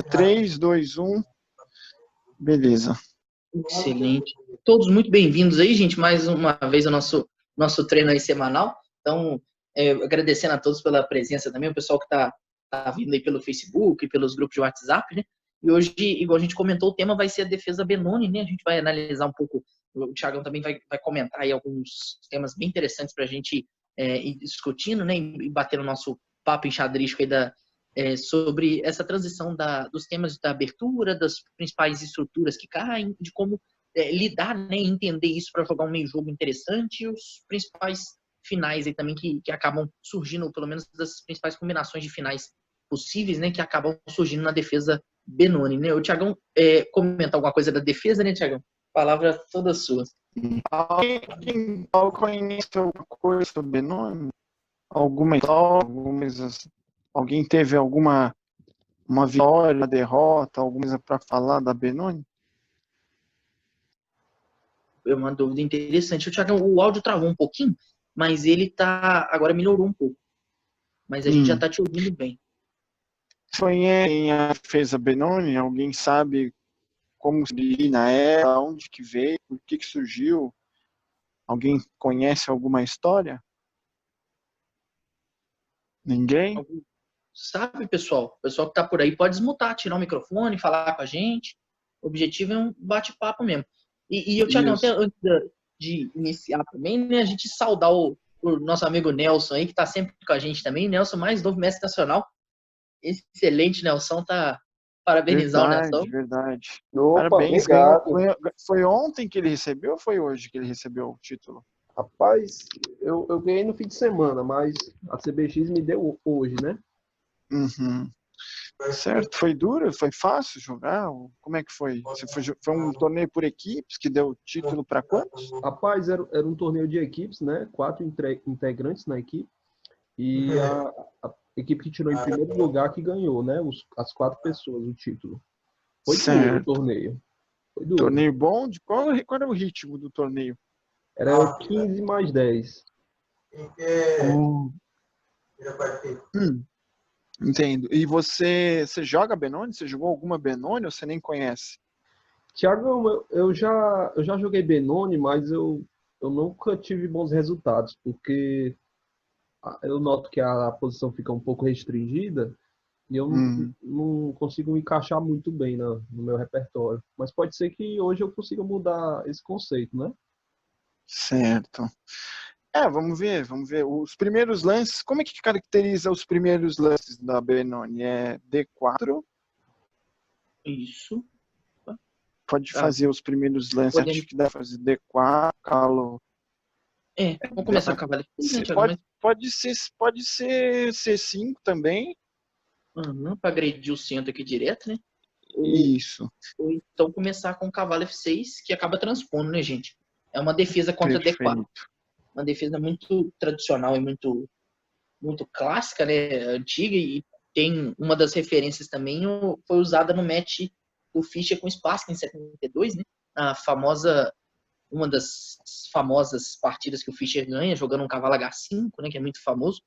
3, 2, 1. Beleza. Excelente. Todos muito bem-vindos aí, gente, mais uma vez ao nosso treino aí semanal. Então, agradecendo a todos pela presença também, o pessoal que tá vindo aí pelo Facebook e pelos grupos de WhatsApp, né? E hoje, igual a gente comentou, o tema vai ser a defesa Benoni, né? A gente vai analisar um pouco, o Thiagão também vai comentar aí alguns temas bem interessantes para a gente ir discutindo, né? E bater no nosso papo enxadrístico aí sobre essa transição dos temas da abertura, das principais estruturas que caem, de como lidar, né, e entender isso para jogar um meio jogo interessante, e os principais finais aí também que acabam surgindo, ou pelo menos das principais combinações de finais possíveis, né, que acabam surgindo na defesa Benoni, né? O Thiagão comenta alguma coisa da defesa, né, Thiagão? Palavra toda sua. Alguém conhece alguma coisa sobre Benoni? Alguma história? Alguém teve uma vitória, uma derrota, alguma coisa para falar da Benoni? É uma dúvida interessante. O Thiagão, o áudio travou um pouquinho, mas ele agora melhorou um pouco. Mas a gente já está te ouvindo bem. Foi quem fez a Benoni? Alguém sabe como se origina ela, onde que veio, por que surgiu? Alguém conhece alguma história? Ninguém? Sabe, pessoal? O pessoal que está por aí pode desmutar, tirar o microfone, falar com a gente. O objetivo é um bate-papo mesmo. E o Thiagão, até antes de iniciar também, né, a gente saudar o nosso amigo Nelson aí, que está sempre com a gente também. Nelson, mais novo mestre nacional. Excelente, Nelson. Parabenizar o Nelson. Verdade. Opa, parabéns. obrigado. Foi ontem que ele recebeu ou foi hoje que ele recebeu o título? Rapaz, eu ganhei no fim de semana, mas a CBX me deu hoje, né? Uhum. Certo. Foi duro? Foi fácil jogar? Como é que foi? Foi um torneio por equipes que deu título para quantos? Rapaz, era um torneio de equipes, né? 4 integrantes na equipe. E a equipe que tirou em primeiro lugar que ganhou, né? As 4 pessoas, o título. Foi duro o torneio. Foi duro. Torneio bom? Qual era o ritmo do torneio? Era 15 mais 10. Entendo. E você joga Benoni? Você jogou alguma Benoni ou você nem conhece? Thiago, eu já joguei Benoni, mas eu nunca tive bons resultados, porque eu noto que a posição fica um pouco restringida e eu não consigo me encaixar muito bem no meu repertório. Mas pode ser que hoje eu consiga mudar esse conceito, né? Certo. Vamos ver. Os primeiros lances, como é que caracteriza os primeiros lances da Benoni? É D4? Isso. Pode fazer os primeiros lances, acho que dá pra fazer D4, calo. Vamos começar com a cavalo. Pode ser C5 também. Para agredir o centro aqui direto, né? Isso. Ou então começar com o cavalo F6, que acaba transpondo, né, gente? É uma defesa contra D4. Uma defesa muito tradicional e muito clássica, né? Antiga, e tem uma das referências também, foi usada no match do Fischer com Spassky em 72, né? Uma das famosas partidas que o Fischer ganha, jogando um cavalo H5, né? Que é muito famoso.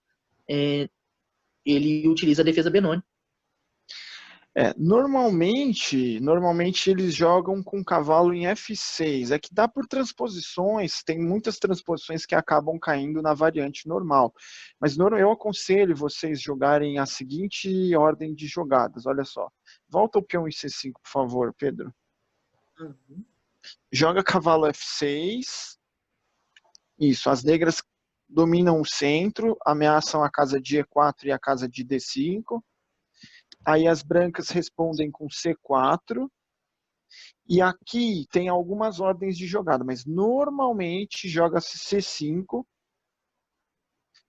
Ele utiliza a defesa Benoni. Normalmente eles jogam com cavalo em F6. É que dá por transposições, tem muitas transposições que acabam caindo na variante normal. Mas eu aconselho vocês jogarem a seguinte ordem de jogadas. Olha só. Volta o peão em C5, por favor, Pedro. Joga cavalo F6. Isso, as negras dominam o centro, ameaçam a casa de E4 e a casa de D5. Aí as brancas respondem com C4. E aqui tem algumas ordens de jogada, mas normalmente joga-se C5.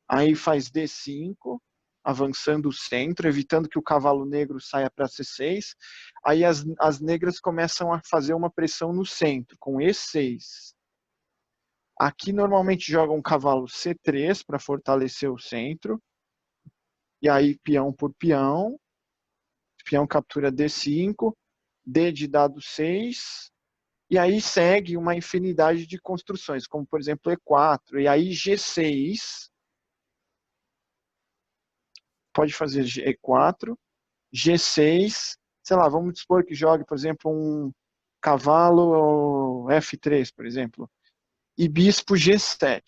Aí faz D5, avançando o centro, evitando que o cavalo negro saia para C6. Aí as negras começam a fazer uma pressão no centro, com E6. Aqui normalmente jogam cavalo C3 para fortalecer o centro. E aí peão por peão. Peão captura D5, D de dado 6, e aí segue uma infinidade de construções, como por exemplo E4, e aí G6, pode fazer E4, G6, sei lá, vamos supor que jogue, por exemplo, um cavalo F3, por exemplo, e bispo G7.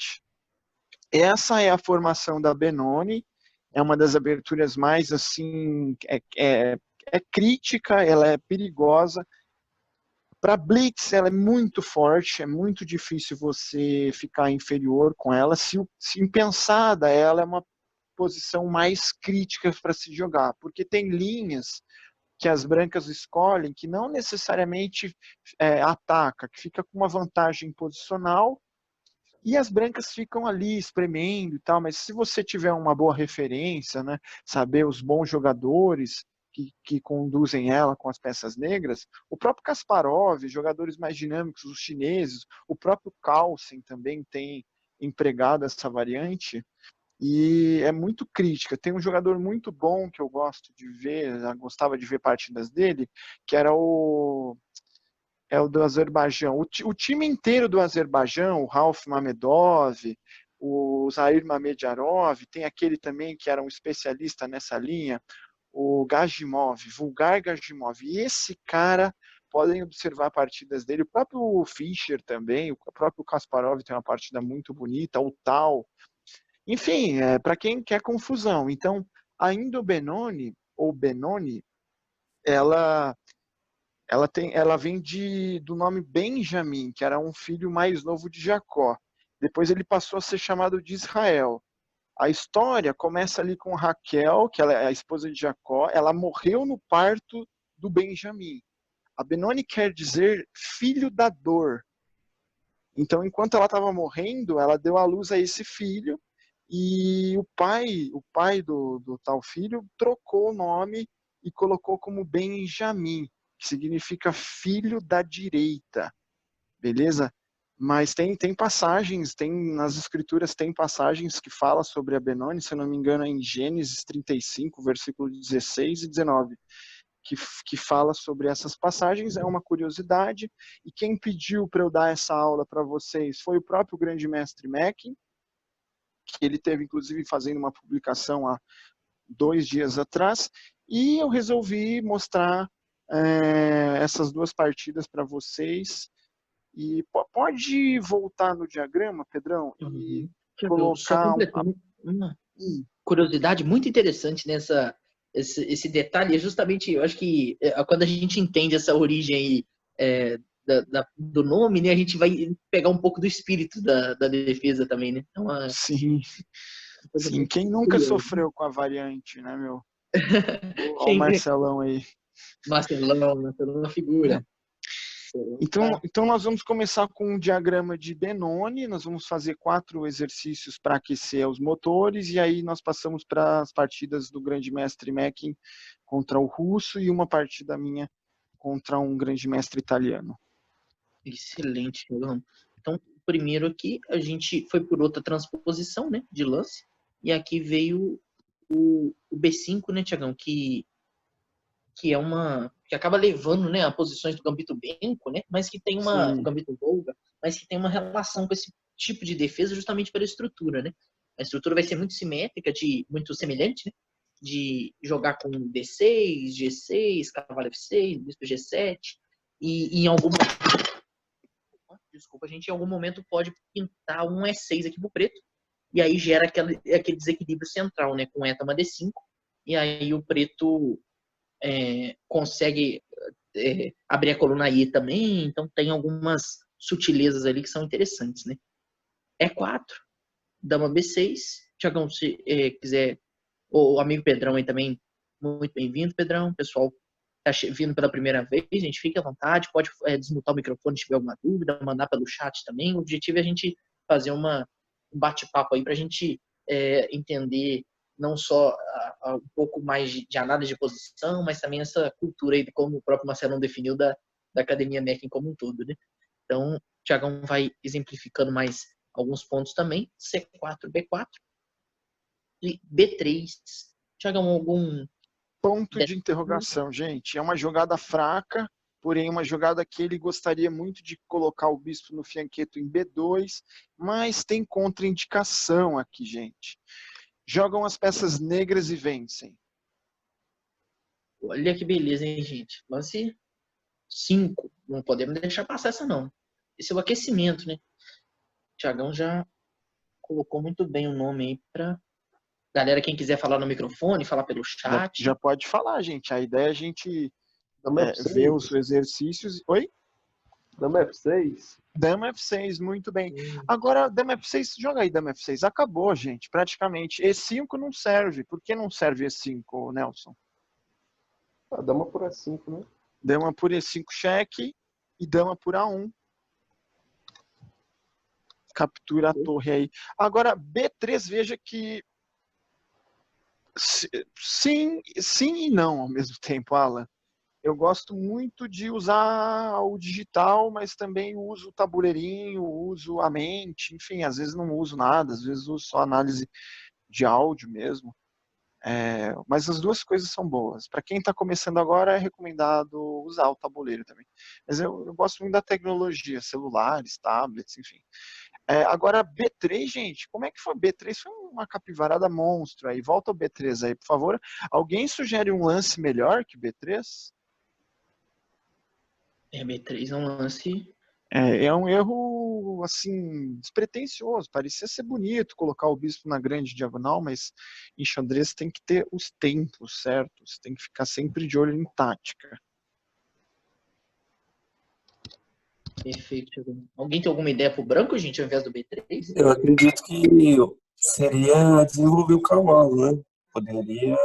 Essa é a formação da Benoni, é uma das aberturas mais, assim, é crítica, ela é perigosa. Para Blitz, ela é muito forte, é muito difícil você ficar inferior com ela. Se impensada, ela é uma posição mais crítica para se jogar, porque tem linhas que as brancas escolhem que não necessariamente ataca, que fica com uma vantagem posicional, e as brancas ficam ali espremendo e tal, mas se você tiver uma boa referência, né, saber os bons jogadores que conduzem ela com as peças negras, o próprio Kasparov, jogadores mais dinâmicos, os chineses, o próprio Carlsen também tem empregado essa variante, e é muito crítica. Tem um jogador muito bom que eu gosto de ver, eu gostava de ver partidas dele, que era o do Azerbaijão. O time inteiro do Azerbaijão, o Rauf Mamedov, o Zair Mamedjarov, tem aquele também que era um especialista nessa linha, o Gajimov, Vulgar Gajimov. E esse cara, podem observar partidas dele, o próprio Fischer também, o próprio Kasparov tem uma partida muito bonita, o Tal. Enfim, para quem quer confusão. Então, a Indo Benoni, ou Benoni, ela vem do nome Benjamim, que era um filho mais novo de Jacó. Depois ele passou a ser chamado de Israel. A história começa ali com Raquel, que ela é a esposa de Jacó. Ela morreu no parto do Benjamim. A Benoni quer dizer filho da dor. Então, enquanto ela estava morrendo, ela deu à luz a esse filho, e o pai do tal filho trocou o nome e colocou como Benjamim, que significa filho da direita, beleza? Mas tem passagens, nas escrituras tem passagens que falam sobre a Benoni, se eu não me engano é em Gênesis 35, versículo 16 e 19, que fala sobre essas passagens, é uma curiosidade, e quem pediu para eu dar essa aula para vocês foi o próprio grande mestre Mackin, que ele teve inclusive fazendo uma publicação há 2 dias atrás, e eu resolvi mostrar essas 2 partidas para vocês. E pode voltar no diagrama, Pedrão, e Só colocar completando uma curiosidade muito interessante esse detalhe, é justamente, eu acho que quando a gente entende essa origem aí, do nome, né, a gente vai pegar um pouco do espírito da defesa também, né? Então, sim, sim, quem nunca curiosa. sofreu com a variante, né, meu? Olha o Quem, Marcelão aí. Marcelão é uma figura. Então nós vamos começar com um diagrama de Benoni, nós vamos fazer 4 exercícios para aquecer os motores, e aí nós passamos para as partidas do grande mestre Mackin contra o russo, e uma partida minha contra um grande mestre italiano. Excelente, João. Então, primeiro aqui, a gente foi por outra transposição, né, de lance, e aqui veio o B5, né, Tiagão, que acaba levando, né, a posições do gambito Benko, né, mas que tem o gambito Volga, mas que tem uma relação com esse tipo de defesa justamente pela estrutura, né? A estrutura vai ser muito simétrica, muito semelhante, né? De jogar com D6, G6, cavalo F6, bispo G7, e em algum a gente em algum momento pode pintar um E6 aqui pro preto, e aí gera aquele desequilíbrio central, né, com Etama D5, e aí o preto consegue abrir a coluna I também, então tem algumas sutilezas ali que são interessantes, né? E4, dama B6, Tiagão, se quiser, o amigo Pedrão aí também, muito bem-vindo, Pedrão, pessoal tá vindo pela primeira vez, a gente fica à vontade, pode desmutar o microfone se tiver alguma dúvida, mandar pelo chat também, o objetivo é a gente fazer um bate-papo aí para a gente entender não só um pouco mais de análise de posição, mas também essa cultura aí, como o próprio Marcelão definiu, da Academia Mackin como um todo, né? Então, o Tiagão vai exemplificando mais alguns pontos também, C4, B4 e B3. Tiagão, algum ponto de interrogação, gente. É uma jogada fraca, porém uma jogada que ele gostaria muito de colocar o bispo no fianqueto em B2, mas tem contraindicação aqui, gente. Jogam as peças negras e vencem. Olha que beleza, hein, gente? Lance 5. Não podemos deixar passar essa, não. Esse é o aquecimento, né? O Thiagão já colocou muito bem o nome aí pra galera, quem quiser falar no microfone, falar pelo chat. Já pode falar, gente. A ideia é a gente Dama ver os F6. exercícios. Oi? Dama F6. Dama F6, muito bem. Agora, Dama F6, joga aí Dama F6. Acabou, gente, praticamente. E5 não serve. Por que não serve E5, Nelson? A dama por E5, né? Dama por E5 cheque e dama por A1. Captura a torre aí. Agora, B3, veja que sim e não ao mesmo tempo, Alan. Eu gosto muito de usar o digital, mas também uso o tabuleirinho, uso a mente, enfim, às vezes não uso nada, às vezes uso só análise de áudio mesmo. Mas as duas coisas são boas. Para quem está começando agora, é recomendado usar o tabuleiro também. Mas eu gosto muito da tecnologia, celulares, tablets, enfim. Agora, B3, gente, como é que foi? B3 foi uma capivarada monstro aí. Volta ao B3 aí, por favor. Alguém sugere um lance melhor que B3? B3 é um lance. É um erro, assim, despretensioso. Parecia ser bonito colocar o bispo na grande diagonal, mas em xadrez tem que ter os tempos certos. Tem que ficar sempre de olho em tática. Perfeito. Alguém tem alguma ideia pro branco, gente, ao invés do B3? Eu acredito que seria desenvolver o cavalo, né? Poderia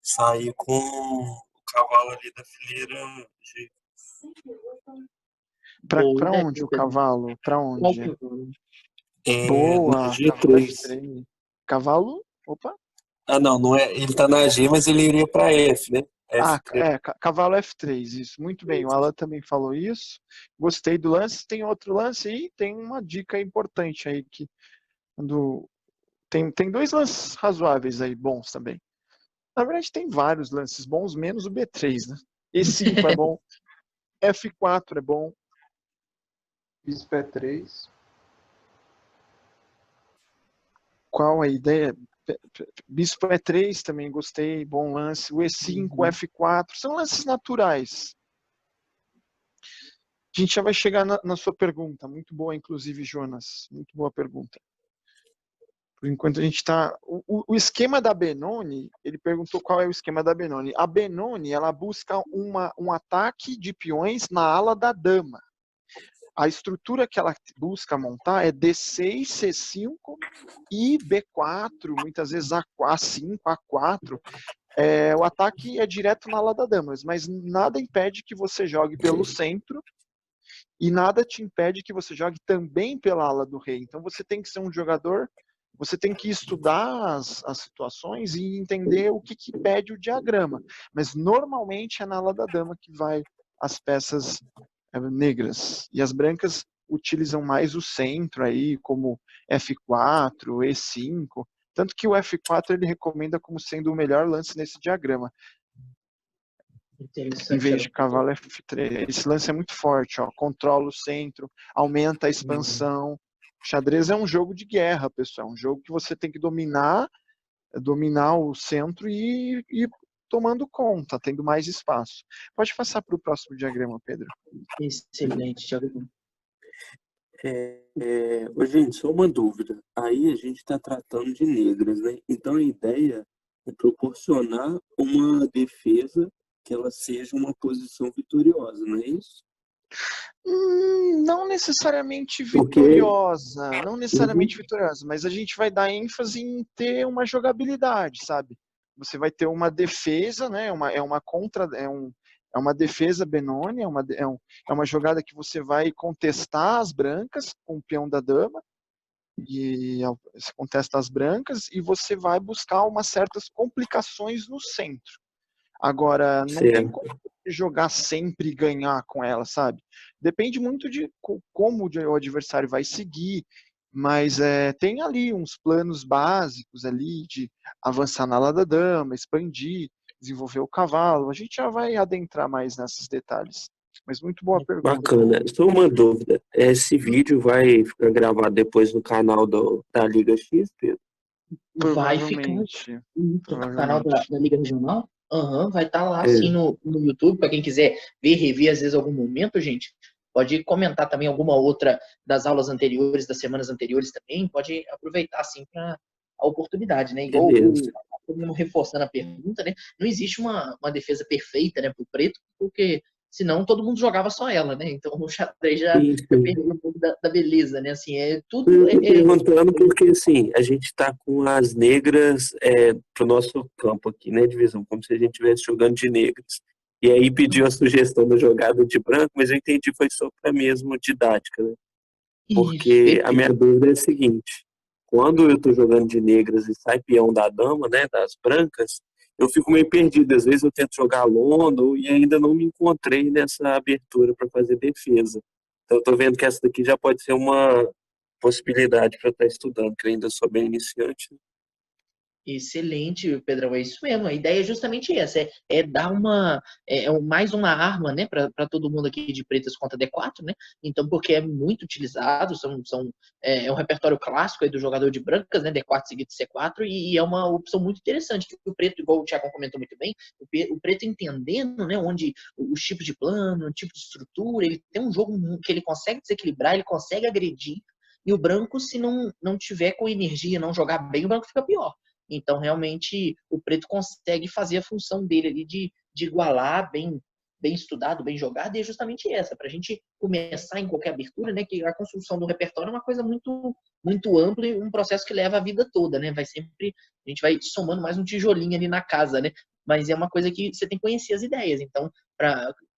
sair com o cavalo ali da fileira G. Para onde o cavalo? Para onde? Boa, G3. F3. Cavalo? Opa. Ah, não é. Ele tá na G, mas ele iria para F, né? F3. Cavalo F3, isso. Muito bem, o Alan também falou isso. Gostei do lance. Tem outro lance aí, tem uma dica importante aí que tem dois lances razoáveis aí, bons também. Na verdade, tem vários lances bons, menos o B3, né? E5 é bom, F4 é bom. Bispo E3. Qual a ideia? Bispo E3 também gostei, bom lance. O E5, F4, são lances naturais. A gente já vai chegar na sua pergunta. Muito boa, inclusive, Jonas. Muito boa pergunta. Por enquanto a gente está... O esquema da Benoni, ele perguntou qual é o esquema da Benoni. A Benoni, ela busca um ataque de peões na ala da dama. A estrutura que ela busca montar é D6, C5 e B4, muitas vezes A5, A4. O ataque é direto na ala da dama, mas nada impede que você jogue pelo centro e nada te impede que você jogue também pela ala do rei. Então você tem que ser um jogador, você tem que estudar as situações e entender o que pede o diagrama. Mas normalmente é na ala da dama que vai as peças negras. E as brancas utilizam mais o centro aí, como F4, E5. Tanto que o F4 ele recomenda como sendo o melhor lance nesse diagrama. Em vez de cavalo F3. Esse lance é muito forte, ó. Controla o centro, aumenta a expansão. Xadrez é um jogo de guerra, pessoal. É um jogo que você tem que dominar o centro e tomando conta, tendo mais espaço. Pode passar para o próximo diagrama, Pedro. Excelente, Thiago. Gente, só uma dúvida. Aí a gente está tratando de negras, né? Então a ideia é proporcionar uma defesa que ela seja uma posição vitoriosa, não é isso? Não necessariamente vitoriosa, mas a gente vai dar ênfase em ter uma jogabilidade, sabe? Você vai ter uma defesa, né? É uma defesa Benoni, é uma jogada que você vai contestar as brancas com o peão da dama, e você contesta as brancas e você vai buscar umas certas complicações no centro. Agora, não tem como jogar sempre e ganhar com ela, sabe? Depende muito de como o adversário vai seguir, mas tem ali uns planos básicos ali de avançar na ala da dama, expandir, desenvolver o cavalo. A gente já vai adentrar mais nesses detalhes. Mas muito boa pergunta. Bacana. Só uma dúvida. Esse vídeo vai ficar gravado depois no canal da Liga X, Pedro? Vai ficar no canal da Liga Regional. Aham, vai estar lá É, assim no YouTube, para quem quiser ver, rever às vezes algum momento, gente. Pode comentar também alguma outra das aulas anteriores, das semanas anteriores também. Pode aproveitar assim para a oportunidade, né? Igual beleza. todo mundo reforçando a pergunta, né? Não existe uma defesa perfeita, né, para o preto, porque senão todo mundo jogava só ela, né? Então o xadrez Sim, já sim. perdeu um pouco da beleza, né? Assim, tudo Eu tô perguntando porque, assim, a gente tá com as negras pro nosso campo aqui, né, divisão, como se a gente estivesse jogando de negras. E aí pediu a sugestão da jogada de branco, mas eu entendi foi só para mesmo didática, né? isso, Porque a perfeito. minha dúvida é a seguinte: quando eu tô jogando de negras e sai peão da dama, né, das brancas, eu fico meio perdido. Às vezes eu tento jogar londo e ainda não me encontrei nessa abertura para fazer defesa. Então eu tô vendo que essa daqui já pode ser uma possibilidade para eu estar estudando, que eu ainda sou bem iniciante. Excelente, Pedrão, é isso mesmo. A ideia é justamente essa, é dar mais uma arma, né, para todo mundo aqui de pretas contra D4, né? Então, porque é muito utilizado, é um repertório clássico aí do jogador de brancas, né, D4 seguido de C4, e é uma opção muito interessante, que o preto, igual o Thiago comentou muito bem, o preto entendendo, né, onde os tipos de plano, o tipo de estrutura, ele tem um jogo que ele consegue desequilibrar, ele consegue agredir, e o branco, se não tiver com energia, não jogar bem, o branco fica pior. Então, realmente, o preto consegue fazer a função dele ali de igualar bem estudado, bem jogado, e é justamente essa, para a gente começar em qualquer abertura, né? Que a construção do repertório é uma coisa muito ampla e um processo que leva a vida toda, né? A gente vai somando mais um tijolinho ali na casa, né? Mas é uma coisa que você tem que conhecer as ideias. Então,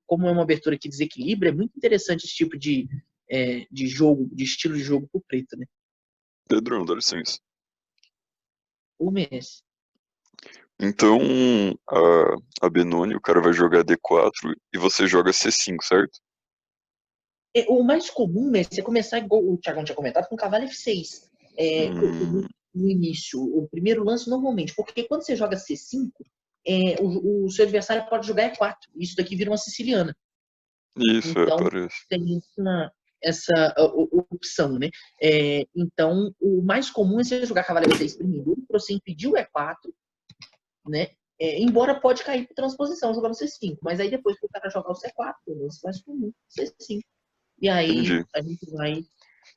como é uma abertura que desequilibra, é muito interessante esse tipo de jogo, de estilo de jogo pro preto, né? Pedrão, dá licença. O mês. Então, a Benoni, o cara vai jogar D4 e você joga C5, certo? O mais comum é você começar, igual o Thiagão tinha comentado, com cavalo F6. Hum, No início, o primeiro lance normalmente, porque quando você joga C5, o seu adversário pode jogar E4. Isso daqui vira uma siciliana. isso, Então, parece. tem essa opção, né? Então, o mais comum é você jogar cavalo F6 primeiro, para você impedir o E4, né? Embora pode cair por transposição jogando C5, mas aí depois que o cara jogar o C4, o lance mais comum, C5. E aí Entendi. a gente vai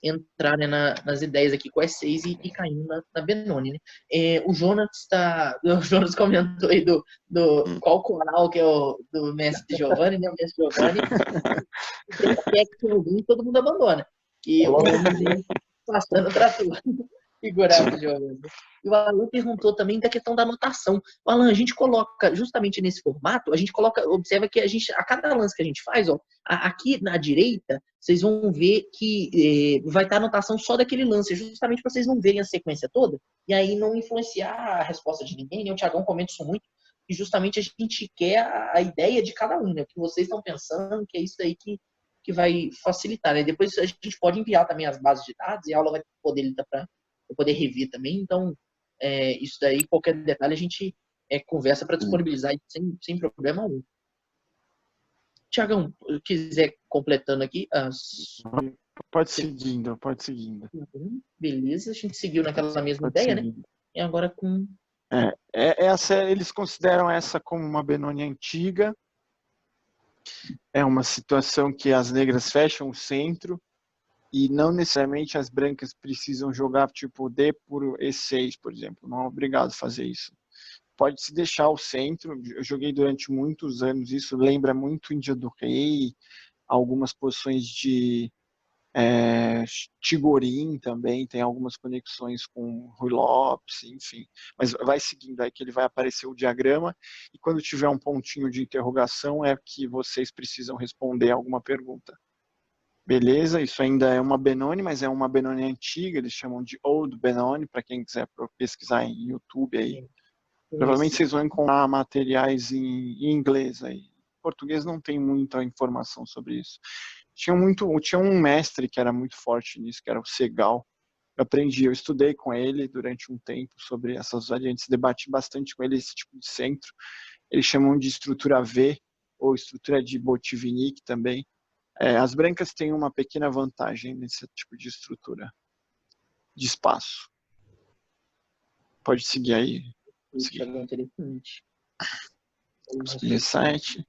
entrar, né, nas ideias aqui com S6 e caindo na Benoni, né? O Jonas o Jonas comentou aí do Hum. qual coral que é o do mestre Giovanni, né? O mestre Giovanni tem fé que tem alguém, todo mundo abandona. E o homem vem passando o trator. Figuraça, Giovanni. E o Alan perguntou também da questão da anotação. O Alan, a gente coloca, justamente nesse formato, a gente coloca, observa que a cada lance que a gente faz, ó, aqui na direita, vocês vão ver que vai estar a anotação só daquele lance, justamente para vocês não verem a sequência toda, e aí não influenciar a resposta de ninguém, né? O Thiagão comenta isso muito, e justamente a gente quer a ideia de cada um, né? O que vocês estão pensando, que é isso aí que vai facilitar, né? Depois a gente pode enviar também as bases de dados e a aula vai poder lidar para poder rever também. Então, isso daí, qualquer detalhe, a gente conversa para disponibilizar sem problema algum. Tiagão, quiser completando aqui as. Pode seguindo, pode seguindo. Beleza, a gente seguiu naquela mesma Pode ideia, né? seguindo. E agora com. Eles consideram essa como uma Benoni antiga. É uma situação que as negras fecham o centro e não necessariamente as brancas precisam jogar tipo D por E6, por exemplo. Não é obrigado a fazer isso. Pode se deixar o centro. Eu joguei durante muitos anos isso. Lembra muito Índia do Rei, algumas posições de Tigorin também, tem algumas conexões com Rui Lopes, enfim. Mas vai seguindo aí que ele vai aparecer o diagrama e quando tiver um pontinho de interrogação é que vocês precisam responder alguma pergunta. Beleza? Isso ainda é uma Benoni, mas é uma Benoni antiga, eles chamam de Old Benoni, para quem quiser pesquisar em YouTube aí. Provavelmente vocês vão encontrar materiais em inglês aí. Em português não tem muita informação sobre isso. Tinha um mestre que era muito forte nisso, que era o Segal. Eu estudei com ele durante um tempo sobre essas variantes, debati bastante com ele esse tipo de centro. Eles chamam de estrutura V, ou estrutura de Botvinnik também. As brancas têm uma pequena vantagem nesse tipo de estrutura, de espaço. Pode seguir aí. Interessante. B7.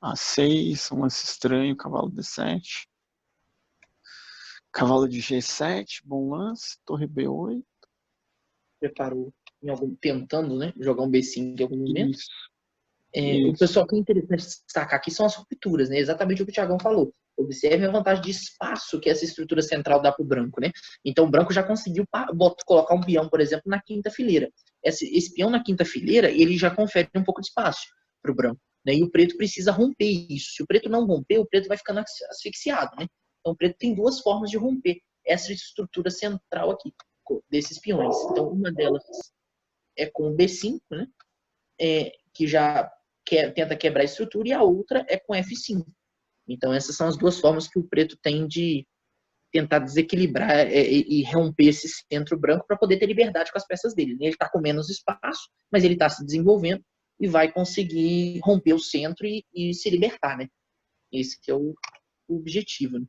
A6, um lance estranho, cavalo D7. Cavalo de G7, bom lance. Torre B8. Preparou tentando, né, jogar um B5 em algum momento. Isso. O pessoal que é interessante destacar aqui são as rupturas, né? Exatamente o que o Thiagão falou. Observe a vantagem de espaço que essa estrutura central dá para o branco, né? Então o branco já conseguiu colocar um peão, por exemplo, na quinta fileira. Esse peão na quinta fileira, ele já confere um pouco de espaço para o branco, né? E o preto precisa romper isso. Se o preto não romper, o preto vai ficando asfixiado, né? Então o preto tem duas formas de romper essa estrutura central aqui, desses peões. Então uma delas é com o B5, né? Que já tenta quebrar a estrutura, e a outra é com F5. Então essas são as duas formas que o preto tem de tentar desequilibrar e romper esse centro branco para poder ter liberdade com as peças dele. Ele está com menos espaço, mas ele está se desenvolvendo e vai conseguir romper o centro e se libertar, né? Esse que é o objetivo, né?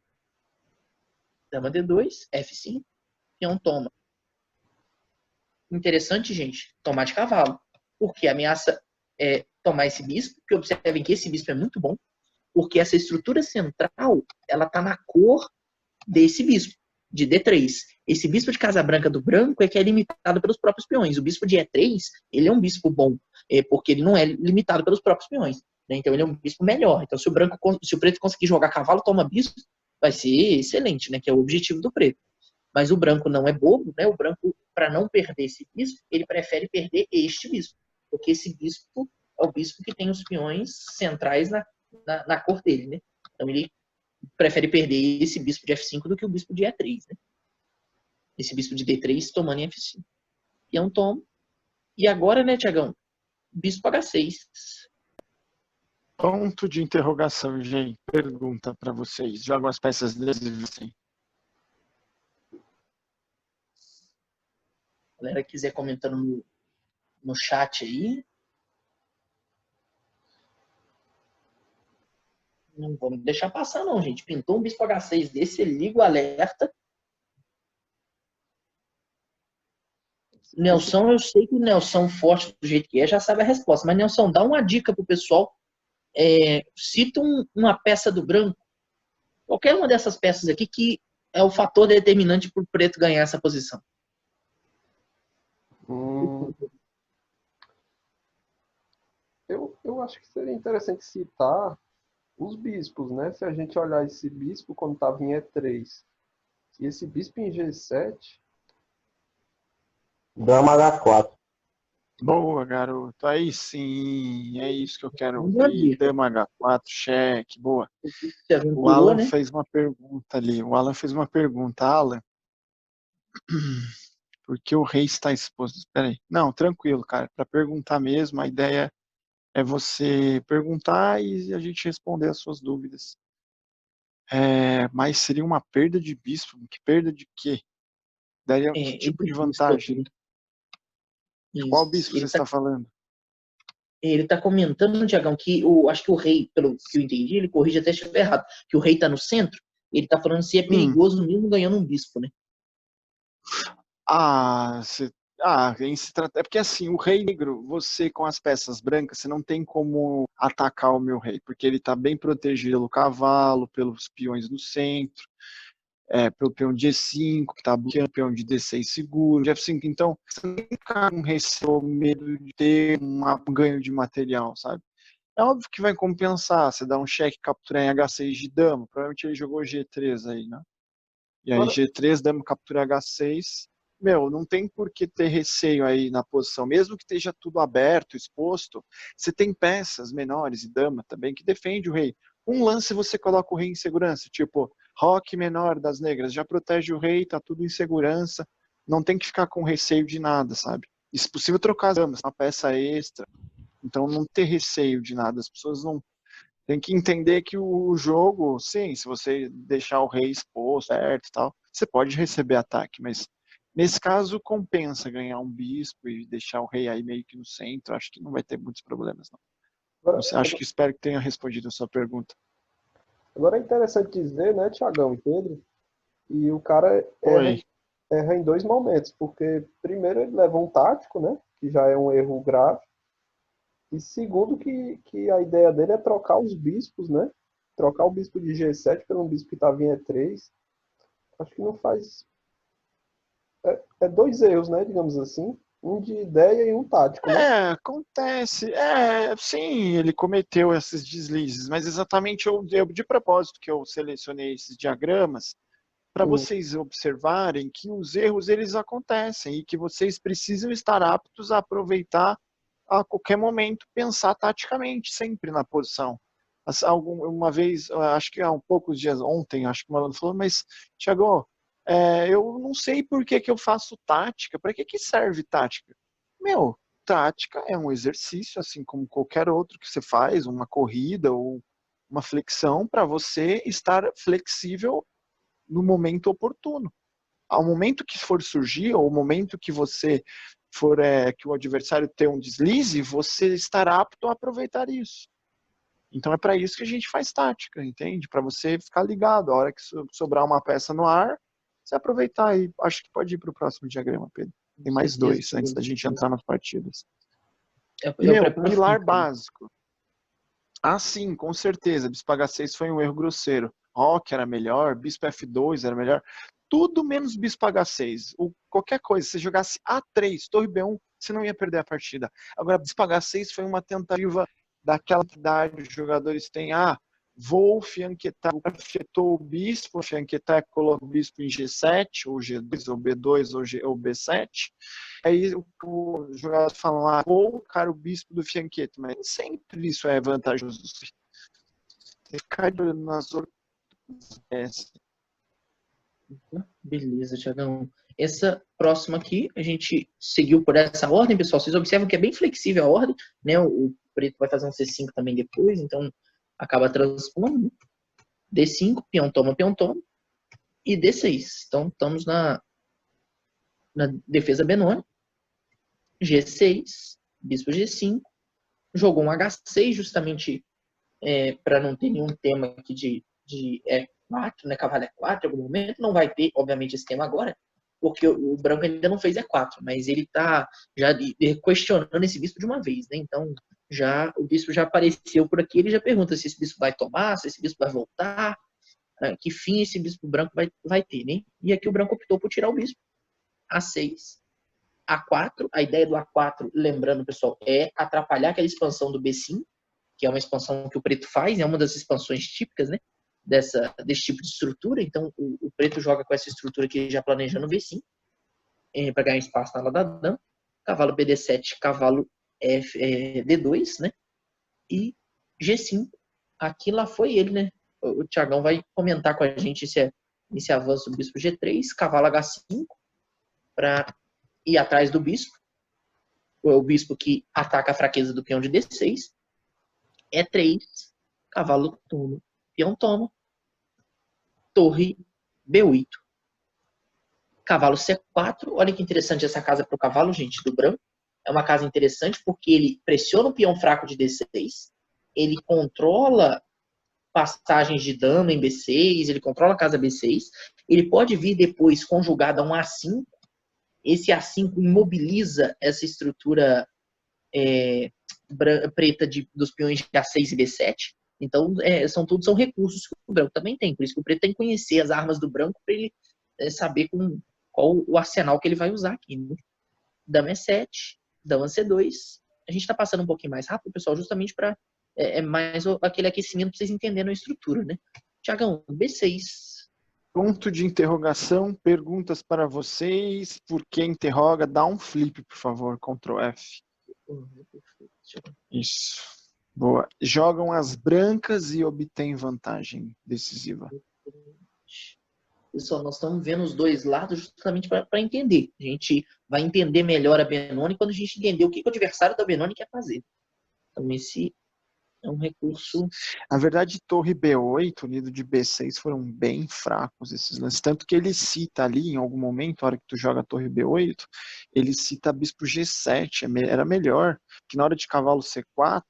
Dama D2, F5, peão toma. Interessante, gente, tomar de cavalo, porque ameaça tomar esse bispo, que observem que esse bispo é muito bom, porque essa estrutura central, ela tá na cor desse bispo, de D3. Esse bispo de Casa Branca do branco é que é limitado pelos próprios peões. O bispo de E3, ele é um bispo bom, porque ele não é limitado pelos próprios peões, né? Então ele é um bispo melhor. Então se o preto conseguir jogar cavalo, toma bispo, vai ser excelente, né? Que é o objetivo do preto. Mas o branco não é bobo, né? O branco, para não perder esse bispo, ele prefere perder este bispo, porque esse bispo é o bispo que tem os peões centrais na cor dele, né? Então ele prefere perder esse bispo de F5 do que o bispo de E3, né? Esse bispo de D3 tomando em F5. Peão toma. E agora, né, Tiagão? Bispo H6. Ponto de interrogação, gente. Pergunta para vocês. Jogam as peças adesivas assim. A galera quiser comentando no chat aí. Não vamos deixar passar, não, gente. Pintou um bispo H6 desse, ele liga o alerta. Nelson, eu sei que o Nelson, forte do jeito que é, já sabe a resposta. Mas, Nelson, dá uma dica pro pessoal. Cita uma peça do branco, qualquer uma dessas peças aqui, que é o fator determinante para o preto ganhar essa posição. Eu acho que seria interessante citar os bispos, né? Se a gente olhar esse bispo quando estava em E3 e esse bispo em G7... Dama H4. Boa, garoto. Aí sim, é isso que eu quero ouvir. Dama H4, cheque, boa. O Alan fez uma pergunta ali. O Alan fez uma pergunta. Alan, por que o rei está exposto? Espera aí. Não, tranquilo, cara. Para perguntar mesmo, a ideia é você perguntar e a gente responder as suas dúvidas. Mas seria uma perda de bispo? Que perda de quê? Daria que tipo de vantagem? Qual bispo você está falando? Ele está comentando, Tiagão, que acho que o rei, pelo que eu entendi, ele corrige até se estiver errado, que o rei está no centro, ele está falando se é perigoso mesmo ganhando um bispo, né? É porque assim, o rei negro, você com as peças brancas, você não tem como atacar o meu rei, porque ele está bem protegido pelo cavalo, pelos peões no centro, pelo peão de E5, que está bloqueando o peão de D6 seguro, de F5. Então, você não tem que ficar com receio, medo de ter um ganho de material, sabe? É óbvio que vai compensar, você dá um cheque, capturar em H6 de dama, provavelmente ele jogou G3 aí, né? E aí G3, dama, captura H6, não tem por que ter receio aí na posição, mesmo que esteja tudo aberto, exposto, você tem peças menores e dama também que defende o rei. Um lance você coloca o rei em segurança, tipo, roque menor das negras, já protege o rei, tá tudo em segurança, não tem que ficar com receio de nada, sabe? E se possível trocar as damas, uma peça extra, então não ter receio de nada, as pessoas não tem que entender que o jogo, sim, se você deixar o rei exposto, certo e tal, você pode receber ataque, mas nesse caso compensa ganhar um bispo e deixar o rei aí meio que no centro, acho que não vai ter muitos problemas, não. Espero que tenha respondido a sua pergunta. Agora é interessante dizer, né, Tiagão e Pedro, e o cara erra em dois momentos, porque primeiro ele leva um tático, né, que já é um erro grave, E segundo que a ideia dele é trocar os bispos, né? Trocar o bispo de G7 por um bispo que estava em E3. Acho que não faz... É dois erros, né? Digamos assim. Um de ideia e um tático, né? Acontece. Sim, ele cometeu esses deslizes, mas exatamente eu de propósito que eu selecionei esses diagramas para vocês observarem que os erros eles acontecem e que vocês precisam estar aptos a aproveitar a qualquer momento, pensar taticamente, sempre na posição. Uma vez, acho que há poucos dias, ontem, acho que o Malandro falou, mas, Thiago, eu não sei por que eu faço tática, para que serve tática? Meu, tática é um exercício, assim como qualquer outro que você faz, uma corrida ou uma flexão, para você estar flexível no momento oportuno. Ao momento que for surgir, ou ao momento que você for que o adversário ter um deslize, você estará apto a aproveitar isso. Então é para isso que a gente faz tática, entende? Para você ficar ligado, a hora que sobrar uma peça no ar, você aproveitar e acho que pode ir para o próximo diagrama, Pedro. Tem mais dois antes da gente entrar nas partidas. E, pilar básico. Sim, com certeza. Bispo H6 foi um erro grosseiro. Roque era melhor, Bispo F2 era melhor. Tudo menos Bispo H6. Qualquer coisa, se jogasse A3, Torre B1, você não ia perder a partida. Agora, Bispo H6 foi uma tentativa daquela idade, os jogadores têm vou fianquetar, afetou o bispo, fianquetar coloca o bispo em G7, ou G2, ou B2, ou B7. Aí os jogadores falam, vou colocar o bispo do fianquete, mas nem sempre isso é vantajoso. Você cai nas outras. Beleza, Thiagão. Essa próxima aqui, a gente seguiu por essa ordem, pessoal. Vocês observam que é bem flexível a ordem, né? O preto vai fazer um C5 também depois, então acaba transpondo. D5, peão toma, e D6. Então, estamos na defesa Benoni. G6, bispo G5. Jogou um H6 justamente para não ter nenhum tema aqui de E4, né? Cavalo E4 em algum momento. Não vai ter, obviamente, esse tema agora, porque o branco ainda não fez E4, mas ele está já questionando esse bispo de uma vez, né? Então, o bispo já apareceu por aqui, ele já pergunta se esse bispo vai tomar, se esse bispo vai voltar, que fim esse bispo branco vai ter, né? E aqui o branco optou por tirar o bispo. A6, A4, a ideia do A4, lembrando, pessoal, é atrapalhar aquela expansão do B5, que é uma expansão que o preto faz, é uma das expansões típicas, né? Desse tipo de estrutura. Então, o preto joga com essa estrutura aqui já planejando o B5, para ganhar espaço na ala da dama. Cavalo BD7, cavalo D2, né? E G5. Aqui lá foi ele, né? O Thiagão vai comentar com a gente esse avanço do bispo G3, cavalo H5, para ir atrás do bispo. O bispo que ataca a fraqueza do peão de D6. E3, cavalo toma, peão toma, torre B8. Cavalo C4, olha que interessante essa casa para o cavalo, gente, do branco. É uma casa interessante porque ele pressiona o peão fraco de D6, ele controla passagens de dano em B6, ele controla a casa B6, ele pode vir depois conjugado a um A5, esse A5 imobiliza essa estrutura preta dos peões de A6 e B7, então são recursos que o branco também tem, por isso que o preto tem que conhecer as armas do branco para ele saber qual o arsenal que ele vai usar aqui, né? Dama E7, dama C2, a gente está passando um pouquinho mais rápido, pessoal, justamente para mais aquele aquecimento para vocês entenderem a estrutura, né? Thiagão, B6. Ponto de interrogação, perguntas para vocês, por que interroga, dá um flip, por favor, Ctrl F. Isso, boa. Jogam as brancas e obtêm vantagem decisiva. Pessoal, nós estamos vendo os dois lados justamente para entender. A gente vai entender melhor a Benoni quando a gente entender o que o adversário da Benoni quer fazer. Então, esse é um recurso... Na verdade, torre B8, unido de B6 foram bem fracos esses lances. Tanto que ele cita ali, em algum momento, na hora que tu joga a torre B8, ele cita bispo G7, era melhor. Que na hora de cavalo C4,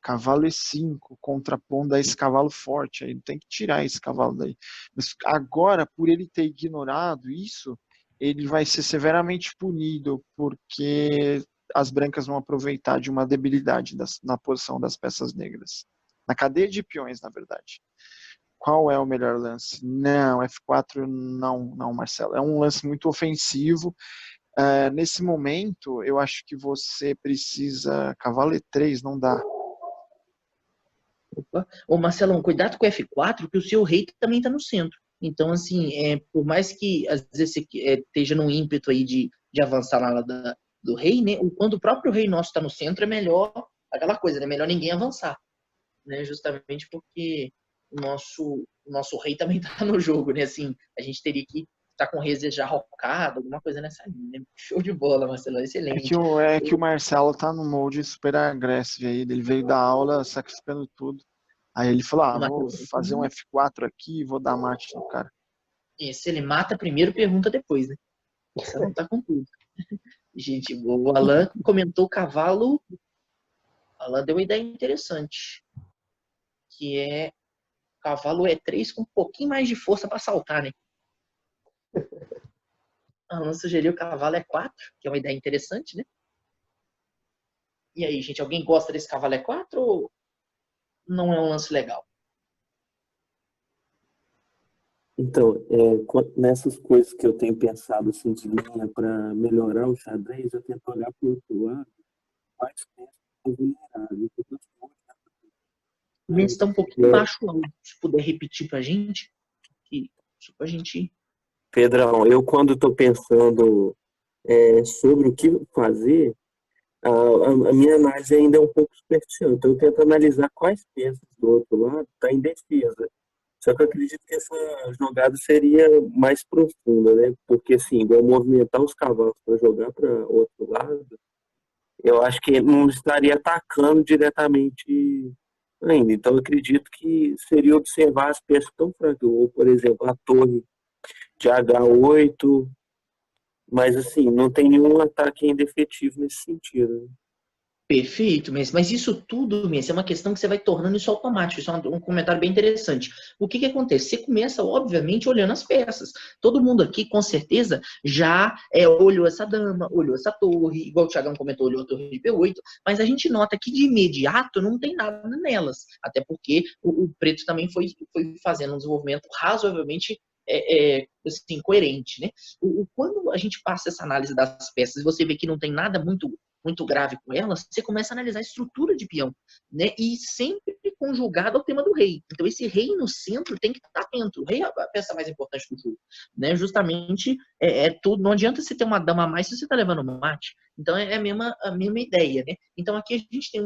cavalo E5, contrapondo a esse cavalo forte. Aí tem que tirar esse cavalo daí. Mas agora, por ele ter ignorado isso, ele vai ser severamente punido, porque as brancas vão aproveitar de uma debilidade na posição das peças negras. Na cadeia de peões, na verdade. Qual é o melhor lance? Não, F4 não, Marcelo. É um lance muito ofensivo. Nesse momento, eu acho que você precisa... Cavalo E3, não dá. Opa. Ô Marcelão, cuidado com o F4, que o seu rei também está no centro. Então, assim, por mais que às vezes você esteja num ímpeto aí de avançar na ala do rei, né? Quando o próprio rei nosso está no centro, é melhor aquela coisa, né? Melhor ninguém avançar, né? Justamente porque o nosso rei também está no jogo, né? Assim, a gente teria que estar com o rei já rocado, alguma coisa nessa linha, né? Show de bola, Marcelão, excelente. É que o Marcelo tá no molde super agressivo aí, ele veio da aula sacrificando tudo. Aí ele falou, vou fazer um F4 aqui e vou dar mate no cara. Se ele mata primeiro, pergunta depois, né? Você não tá com tudo. Gente, o Alan comentou o cavalo. O Alan deu uma ideia interessante. Que é cavalo E3 com um pouquinho mais de força para saltar, né? Alan sugeriu o cavalo E4, que é uma ideia interessante, né? E aí, gente, alguém gosta desse cavalo E4 ou não é um lance legal? Então, nessas coisas que eu tenho pensado assim, de linha para melhorar o xadrez, eu tento olhar para o outro lado, quais peças são vulneráveis. O Mendes está um pouquinho baixo, se puder repetir para a gente, só para a gente... Pedrão, eu quando estou pensando sobre o que fazer, a minha análise ainda é um pouco superficial. Então, eu tento analisar quais peças do outro lado estão em defesa. Só que eu acredito que essa jogada seria mais profunda, né? Porque, assim, igual movimentar os cavalos para jogar para outro lado, eu acho que ele não estaria atacando diretamente ainda. Então, eu acredito que seria observar as peças tão fracas, ou, por exemplo, a torre de H8, mas, assim, não tem nenhum ataque ainda efetivo nesse sentido, né? Perfeito, mas isso tudo, Messi, é uma questão que você vai tornando isso automático. Isso é um comentário bem interessante. O que acontece? Você começa, obviamente, olhando as peças. Todo mundo aqui, com certeza, já olhou essa dama, olhou essa torre, igual o Thiagão comentou, olhou a torre de P8, mas a gente nota que de imediato não tem nada nelas. Até porque o preto também foi fazendo um desenvolvimento razoavelmente assim, coerente, né? Quando a gente passa essa análise das peças e você vê que não tem nada muito grave com elas, você começa a analisar a estrutura de peão, né? E sempre conjugado ao tema do rei. Então, esse rei no centro tem que estar dentro. O rei é a peça mais importante do jogo, né? Justamente, tudo. Não adianta você ter uma dama a mais se você está levando mate. Então, é a mesma ideia, né? Então, aqui a gente tem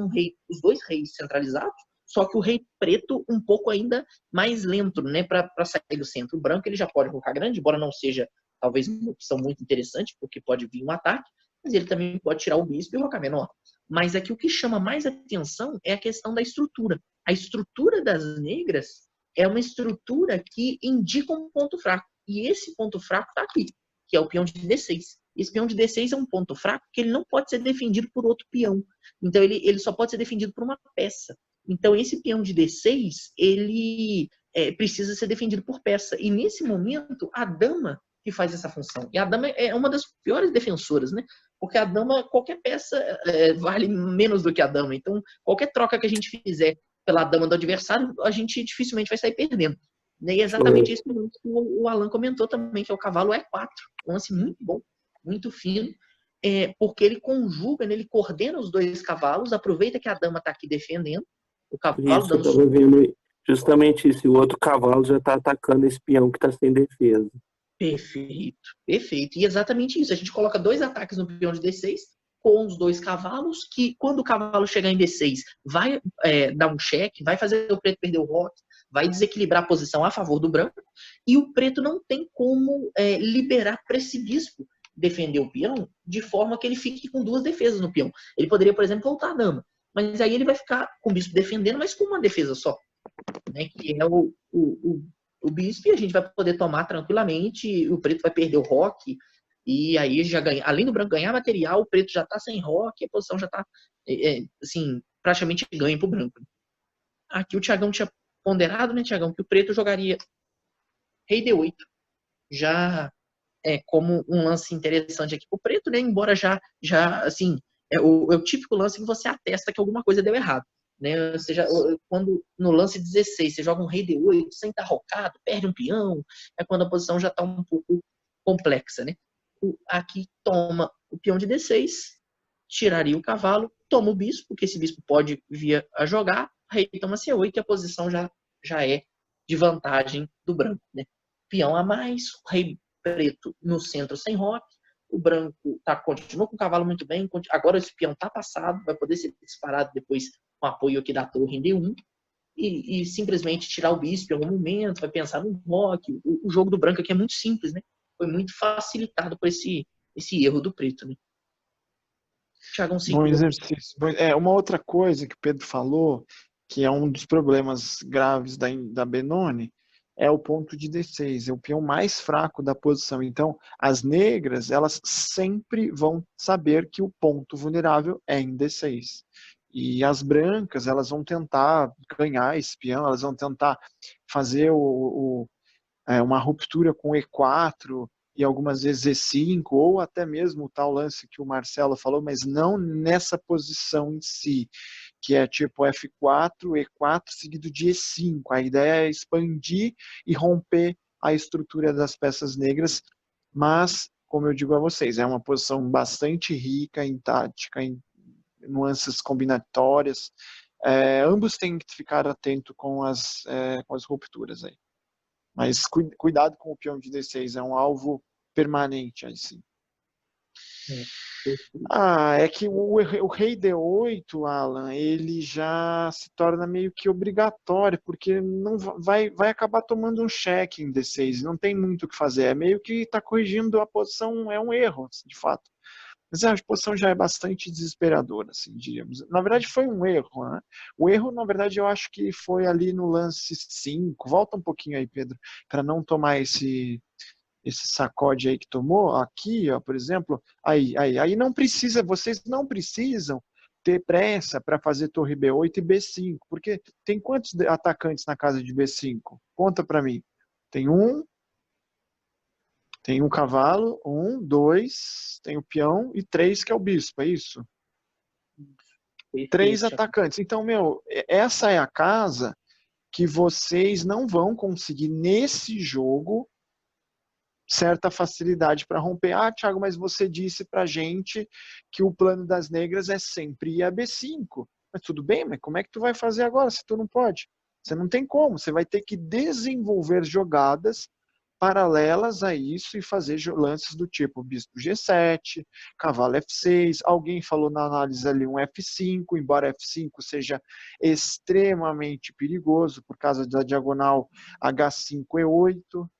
os dois reis centralizados, só que o rei preto um pouco ainda mais lento, né? Para sair do centro. O branco ele já pode colocar grande, embora não seja talvez uma opção muito interessante, porque pode vir um ataque, mas ele também pode tirar o bispo e o rocar menor. Mas aqui o que chama mais atenção é a questão da estrutura. A estrutura das negras é uma estrutura que indica um ponto fraco. E esse ponto fraco está aqui, que é o peão de D6. Esse peão de D6 é um ponto fraco que ele não pode ser defendido por outro peão. Então ele só pode ser defendido por uma peça. Então esse peão de D6, ele precisa ser defendido por peça. E nesse momento, a dama que faz essa função. E a dama é uma das piores defensoras, né? Porque a dama, qualquer peça vale menos do que a dama. Então, qualquer troca que a gente fizer pela dama do adversário, a gente dificilmente vai sair perdendo. E é exatamente isso que o Alan comentou também, que é o cavalo E4. Um lance muito bom, muito fino, porque ele conjuga, ele coordena os dois cavalos, aproveita que a dama está aqui defendendo, o cavalo Isso, eu estava vendo justamente isso. O outro cavalo já está atacando esse peão que está sem defesa. Perfeito, perfeito. E exatamente isso. A gente coloca dois ataques no peão de D6 com os dois cavalos, que quando o cavalo chegar em D6 vai dar um cheque, vai fazer o preto perder o roque, vai desequilibrar a posição a favor do branco, e o preto não tem como liberar para esse bispo defender o peão de forma que ele fique com duas defesas no peão. Ele poderia, por exemplo, voltar a dama, mas aí ele vai ficar com o bispo defendendo, mas com uma defesa só, né, que é o bispo, e a gente vai poder tomar tranquilamente, o preto vai perder o roque, e aí já ganha, além do branco ganhar material, o preto já está sem roque, a posição já está assim, praticamente ganha para o branco. Aqui o Thiagão tinha ponderado, né, Thiagão, que o preto jogaria rei D8, já como um lance interessante aqui para o preto, né, embora já assim, É o típico lance que você atesta que alguma coisa deu errado. Né? Ou seja, quando no lance 16 você joga um rei D8 sem estar rocado, perde um peão, é quando a posição já está um pouco complexa. Né? Aqui toma o peão de D6, tiraria o cavalo, toma o bispo, porque esse bispo pode vir a jogar, rei toma C8 e a posição já é de vantagem do branco. Né? Peão a mais, rei preto no centro sem roque, o branco continua com o cavalo muito bem, agora esse peão está passado, vai poder ser disparado depois com apoio aqui da torre em D1, e simplesmente tirar o bispo em algum momento, vai pensar no roque. O jogo do branco aqui é muito simples, né? Foi muito facilitado por esse erro do preto, né? Thiagão, Bom exercício. Uma outra coisa que o Pedro falou, que é um dos problemas graves da Benoni, é o ponto de D6, é o peão mais fraco da posição. Então, as negras, elas sempre vão saber que o ponto vulnerável é em D6. E as brancas, elas vão tentar ganhar esse peão, elas vão tentar fazer uma ruptura com E4 e algumas vezes E5, ou até mesmo o tal lance que o Marcelo falou, mas não nessa posição em si, que é tipo F4, E4 seguido de E5. A ideia é expandir e romper a estrutura das peças negras, mas, como eu digo a vocês, é uma posição bastante rica em tática, em nuances combinatórias. Ambos têm que ficar atento com as rupturas aí. Mas cuidado com o peão de D6, é um alvo permanente, assim. É que o rei D8, Alan, ele já se torna meio que obrigatório, porque não vai acabar tomando um cheque em D6, não tem muito o que fazer, é meio que está corrigindo a posição, é um erro, de fato. Mas a posição já é bastante desesperadora, assim, diríamos. Na verdade, foi um erro, né? O erro, na verdade, eu acho que foi ali no lance 5. Volta um pouquinho aí, Pedro, para não tomar esse sacode aí que tomou. Aqui, ó, por exemplo, aí não precisa, vocês não precisam ter pressa para fazer torre B8 e B5, porque tem quantos atacantes na casa de B5? Conta para mim. Tem um cavalo, 2, tem o peão e 3 que é o bispo, é isso? 3 atacantes. Então, essa é a casa que vocês não vão conseguir nesse jogo certa facilidade para romper. Thiago, mas você disse pra gente que o plano das negras é sempre ir a B5. Mas tudo bem, mas como é que tu vai fazer agora se tu não pode? Você não tem como, você vai ter que desenvolver jogadas paralelas a isso e fazer lances do tipo bispo G7, cavalo F6, alguém falou na análise ali um F5, embora F5 seja extremamente perigoso por causa da diagonal H5E8.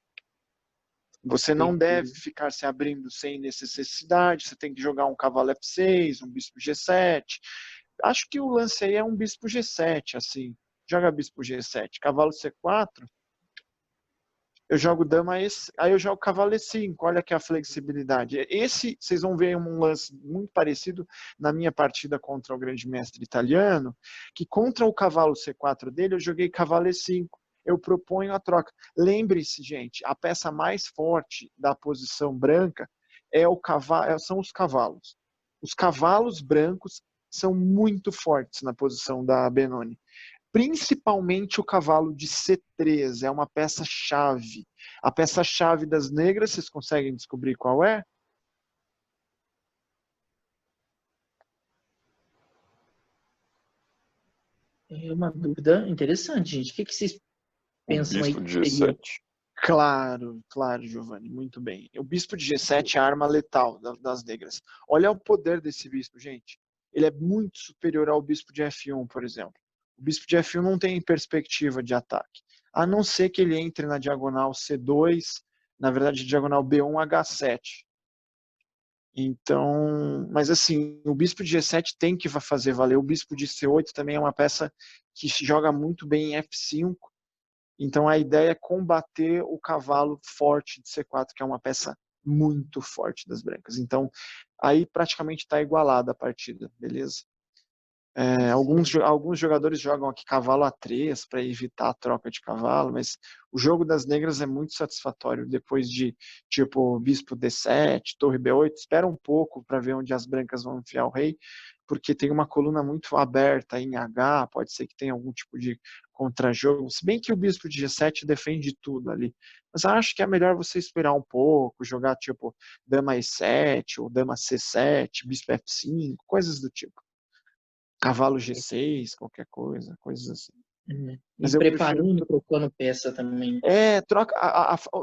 Você não deve ficar se abrindo sem necessidade, você tem que jogar um cavalo F6, um bispo G7. Acho que o lance aí é um bispo G7, assim. Joga bispo G7, cavalo C4, eu jogo dama, aí eu jogo cavalo E5, olha que a flexibilidade. Esse, vocês vão ver um lance muito parecido na minha partida contra o grande mestre italiano, que contra o cavalo C4 dele, eu joguei cavalo E5. Eu proponho a troca. Lembre-se, gente, a peça mais forte da posição branca são os cavalos. Os cavalos brancos são muito fortes na posição da Benoni. Principalmente o cavalo de C3, é uma peça-chave. A peça-chave das negras, vocês conseguem descobrir qual é? É uma dúvida interessante, gente. O que vocês pensam aí? O bispo de G7. Claro, Giovanni, muito bem. O bispo de G7 é a arma letal das negras. Olha o poder desse bispo, gente. Ele é muito superior ao bispo de F1, por exemplo. O bispo de F1 não tem perspectiva de ataque, a não ser que ele entre na diagonal C2, na verdade, diagonal B1, H7. Então, mas assim, o bispo de G7 tem que fazer valer. O bispo de C8 também é uma peça que joga muito bem em F5. Então a ideia é combater o cavalo forte de C4, que é uma peça muito forte das brancas. Então, aí praticamente está igualada a partida, beleza? Alguns jogadores jogam aqui cavalo A3 para evitar a troca de cavalo, mas o jogo das negras é muito satisfatório. Depois de, tipo, bispo D7, torre B8, espera um pouco para ver onde as brancas vão enfiar o rei, porque tem uma coluna muito aberta em H, pode ser que tenha algum tipo de contrajogo, se bem que o bispo de G7 defende tudo ali. Mas acho que é melhor você esperar um pouco, jogar tipo dama E7 ou dama C7, bispo F5, coisas do tipo. Cavalo G6, qualquer coisa, coisas assim. Mas E eu prefiro. preparando, trocando peça também.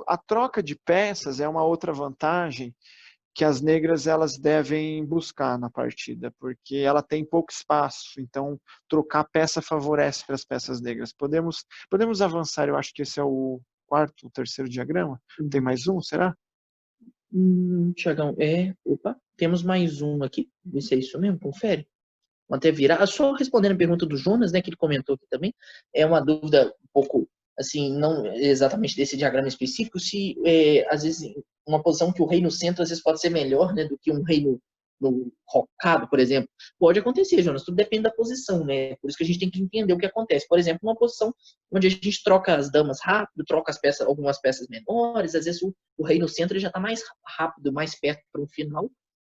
A troca de peças é uma outra vantagem que as negras elas devem buscar na partida, porque ela tem pouco espaço, então trocar peça favorece para as peças negras. Podemos avançar, eu acho que esse é o quarto, o terceiro diagrama. Tem mais um, será? Tiagão, opa, temos mais um aqui. Vê se é isso mesmo, confere. Vou até virar. Só respondendo a pergunta do Jonas, né, que ele comentou aqui também, é uma dúvida um pouco, assim, não exatamente desse diagrama específico, se às vezes uma posição que o rei no centro às vezes pode ser melhor, né, do que um rei no rocado, por exemplo. Pode acontecer, Jonas, tudo depende da posição, né? Por isso que a gente tem que entender o que acontece. Por exemplo, uma posição onde a gente troca as damas rápido, troca as peças, algumas peças menores, às vezes o rei no centro ele já está mais rápido, mais perto para um final,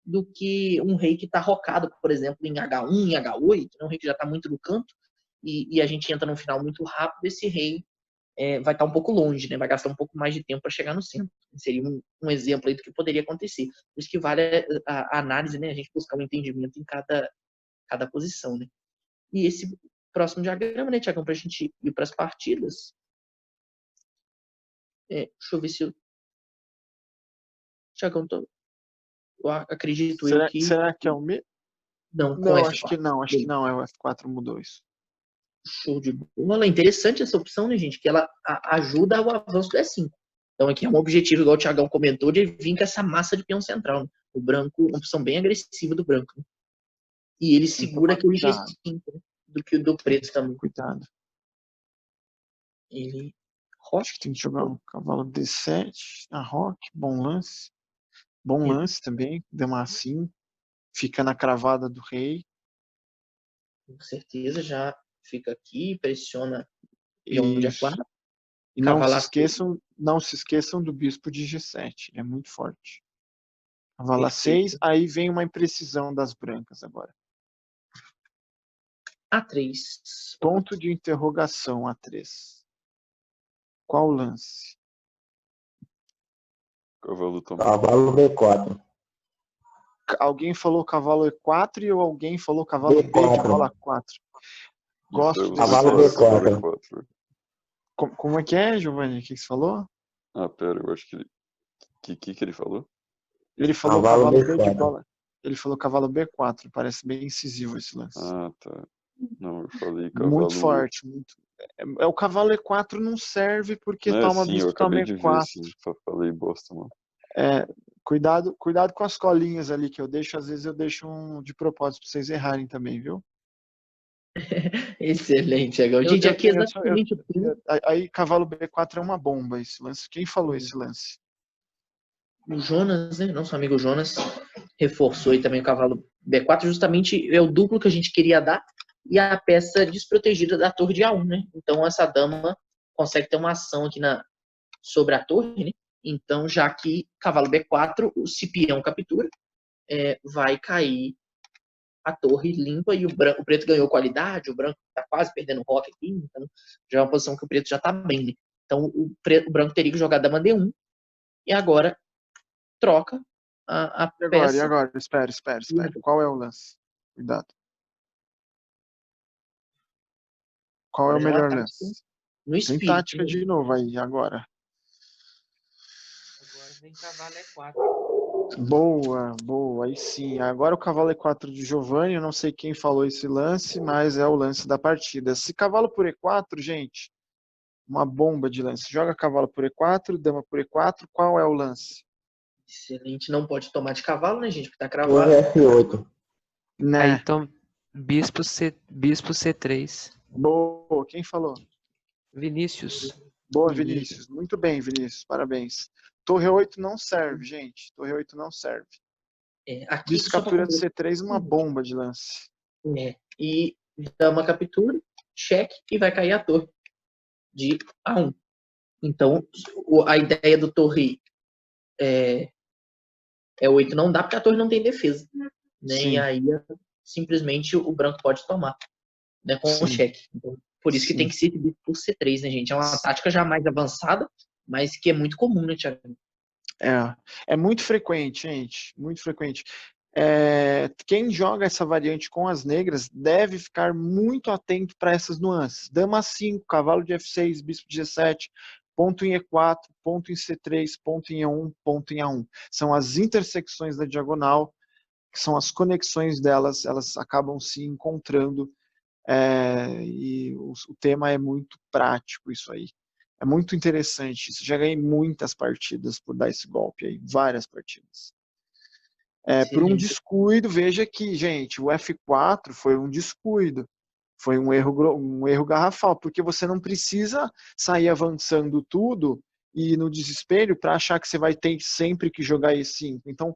do que um rei que está rocado, por exemplo, em H1, em H8, um rei que já está muito no canto, e a gente entra num final muito rápido, esse rei vai estar um pouco longe, né? Vai gastar um pouco mais de tempo para chegar no centro. Seria um exemplo aí do que poderia acontecer. Por isso que vale a análise, né? A gente buscar um entendimento em cada posição, né? E esse próximo diagrama, né, Tiagão, para a gente ir para as partidas. Deixa eu ver se eu... Tiagão, eu acredito que... Será que é o mesmo? Não, Não, F4. acho que não, é o F4 mudou isso. Show de bola. Interessante essa opção, né, gente? Que ela ajuda ao avanço do E5. Então aqui é um objetivo, igual o Thiagão comentou, de vir com essa massa de peão central. Né? O branco, uma opção bem agressiva do branco. Né? E ele segura aqui o G5, né? Do que o do preto também. Cuidado. Ele acho que tem que jogar um cavalo D7, a roque, bom lance. Bom lance também, dama assim. Fica na cravada do rei. Com certeza, já fica aqui, pressiona peão de A4. E não se esqueçam do bispo de G7, é muito forte. Cavalo A6, aí vem uma imprecisão das brancas agora. A3. Ponto de interrogação, A3. Qual o lance? Cavalo também. Cavalo B4. Alguém falou cavalo E4 ou alguém falou cavalo B de bola 4? Gosto desse cavalo B4. Como é que é, Giovanni? O que você falou? Pera, eu acho que ele falou? Ele falou cavalo B de bola. Ele falou cavalo B4. Parece bem incisivo esse lance. Tá. Não, eu falei cavalo... Muito forte. Muito... o cavalo E4 não serve porque toma bispo, eu acabei de E4. ver, sim. Só falei bosta, mano. Cuidado com as colinhas ali que eu deixo. Às vezes eu deixo de propósito pra vocês errarem também, viu? Excelente, Thiagão. Gente, aqui é exatamente o aí cavalo B4 é uma bomba esse lance. Quem falou esse lance? O Jonas, né? Nosso amigo Jonas reforçou aí também o cavalo B4, justamente é o duplo que a gente queria dar e a peça desprotegida da torre de A1, né? Então essa dama consegue ter uma ação aqui sobre a torre, né? Então, já que cavalo B4, o peão captura, vai cair a torre limpa e o preto ganhou qualidade, o branco está quase perdendo o roque aqui, então já é uma posição que o preto já está bem, né? Então o branco teria que jogar dama D1 e agora troca a peça. E agora? Espera. Qual é o lance? Cuidado. Qual é o melhor lance? Tem tática de novo aí, agora. Agora vem cavalo E4. Boa. Aí sim. Agora o cavalo E4 de Giovanni, eu não sei quem falou esse lance, mas é o lance da partida. Se cavalo por E4, gente, uma bomba de lance. Joga cavalo por E4, dama por E4, qual é o lance? Excelente. Não pode tomar de cavalo, né, gente? Porque tá cravado. F8. Né? Aí, então, bispo C3. Boa. Quem falou? Vinícius. Boa, Vinícius. Muito bem, Vinícius. Parabéns. Torre 8 não serve, gente. Torre 8 não serve. Aqui Bispo captura de C3, uma bomba de lance. e dama captura, cheque, e vai cair a torre de A1. Então, a ideia do torre é 8 não dá, porque a torre não tem defesa. Né? Sim. E aí, simplesmente, o branco pode tomar, né, com o Sim. cheque. Então, por isso que Sim. tem que ser bicho por C3, né, gente? É uma tática já mais avançada, mas que é muito comum, né, Thiago? É muito frequente, gente, muito frequente. Quem joga essa variante com as negras deve ficar muito atento para essas nuances. Dama 5, cavalo de F6, bispo de G7, ponto em E4, ponto em C3, ponto em E1, ponto em A1. São as intersecções da diagonal, que são as conexões delas, elas acabam se encontrando, e o tema é muito prático isso aí. É muito interessante isso. Já ganhei muitas partidas por dar esse golpe aí, várias partidas. Por um descuido, veja que, gente, o F4 foi um descuido. Foi um erro garrafal, porque você não precisa sair avançando tudo e no desespero para achar que você vai ter sempre que jogar E5. Então,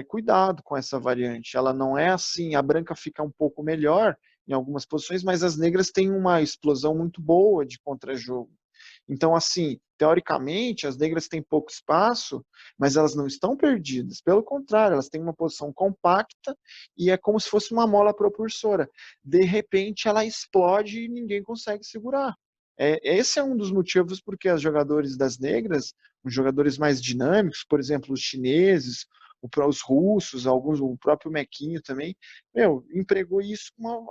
cuidado com essa variante. Ela não é assim, a branca fica um pouco melhor em algumas posições, mas as negras têm uma explosão muito boa de contra-jogo. Então, assim, teoricamente, as negras têm pouco espaço, mas elas não estão perdidas. Pelo contrário, elas têm uma posição compacta e é como se fosse uma mola propulsora. De repente, ela explode e ninguém consegue segurar. Esse é um dos motivos porque os jogadores das negras, os jogadores mais dinâmicos, por exemplo, os chineses, os russos, alguns, o próprio Mequinho também, empregou isso com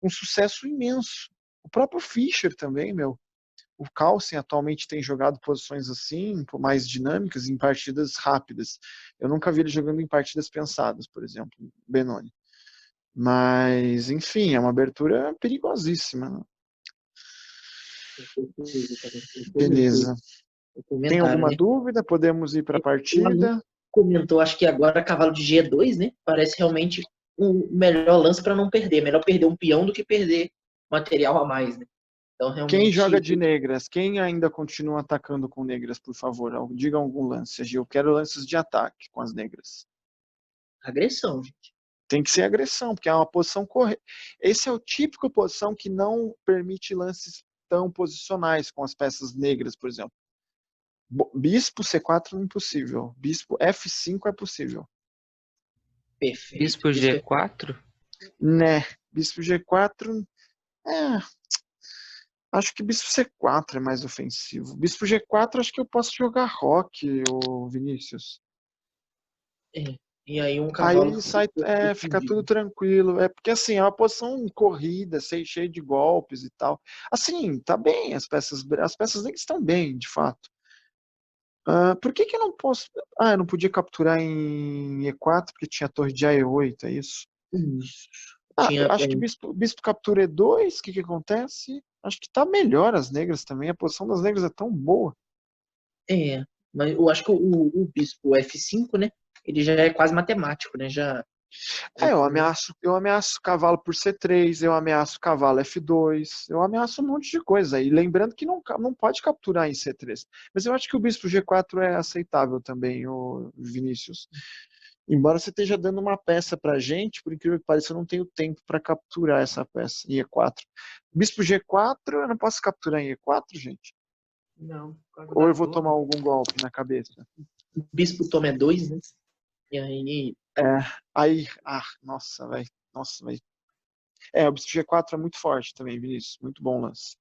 um sucesso imenso. O próprio Fischer também, o Carlsen atualmente tem jogado posições assim, mais dinâmicas, em partidas rápidas. Eu nunca vi ele jogando em partidas pensadas, por exemplo, Benoni. Mas, enfim, é uma abertura perigosíssima. Né? Beleza. Tem alguma dúvida? Podemos ir para a partida? Comentou, acho que agora cavalo de G2, né? Parece realmente o melhor lance para não perder. Melhor perder um peão do que perder material a mais, né? Então, realmente... Quem joga de negras? Quem ainda continua atacando com negras, por favor? Diga algum lance. Eu quero lances de ataque com as negras. Agressão, gente. Tem que ser agressão, porque é uma posição correta. Esse é o típico posição que não permite lances tão posicionais com as peças negras, por exemplo. Bispo C4 é impossível. Bispo F5 é possível. Perfeito. Bispo G4? Né. Bispo G4... Acho que Bispo C4 é mais ofensivo. Bispo G4 acho que eu posso jogar roque, ô Vinícius. E aí um cavalo... Aí sai, fica tudo tranquilo. Porque assim, é uma posição corrida, cheia de golpes e tal. Assim, tá bem, as peças nem estão bem, de fato. Por que eu não posso... eu não podia capturar em E4 porque tinha torre de A8, é isso? Acho que bispo captura E2, o que acontece? Acho que tá melhor as negras também, a posição das negras é tão boa. Mas eu acho que o bispo F5, né? Ele já é quase matemático, né? Eu ameaço cavalo por C3, eu ameaço cavalo F2, eu ameaço um monte de coisa. E lembrando que não pode capturar em C3. Mas eu acho que o bispo G4 é aceitável também, o Vinícius. Embora você esteja dando uma peça pra gente, por incrível que pareça, eu não tenho tempo para capturar essa peça em E4. Bispo G4, eu não posso capturar em E4, gente? Não. Ou eu vou tomar algum golpe na cabeça? O bispo toma E2, né? E aí... Nossa, velho. O bispo G4 é muito forte também, Vinícius. Muito bom lance.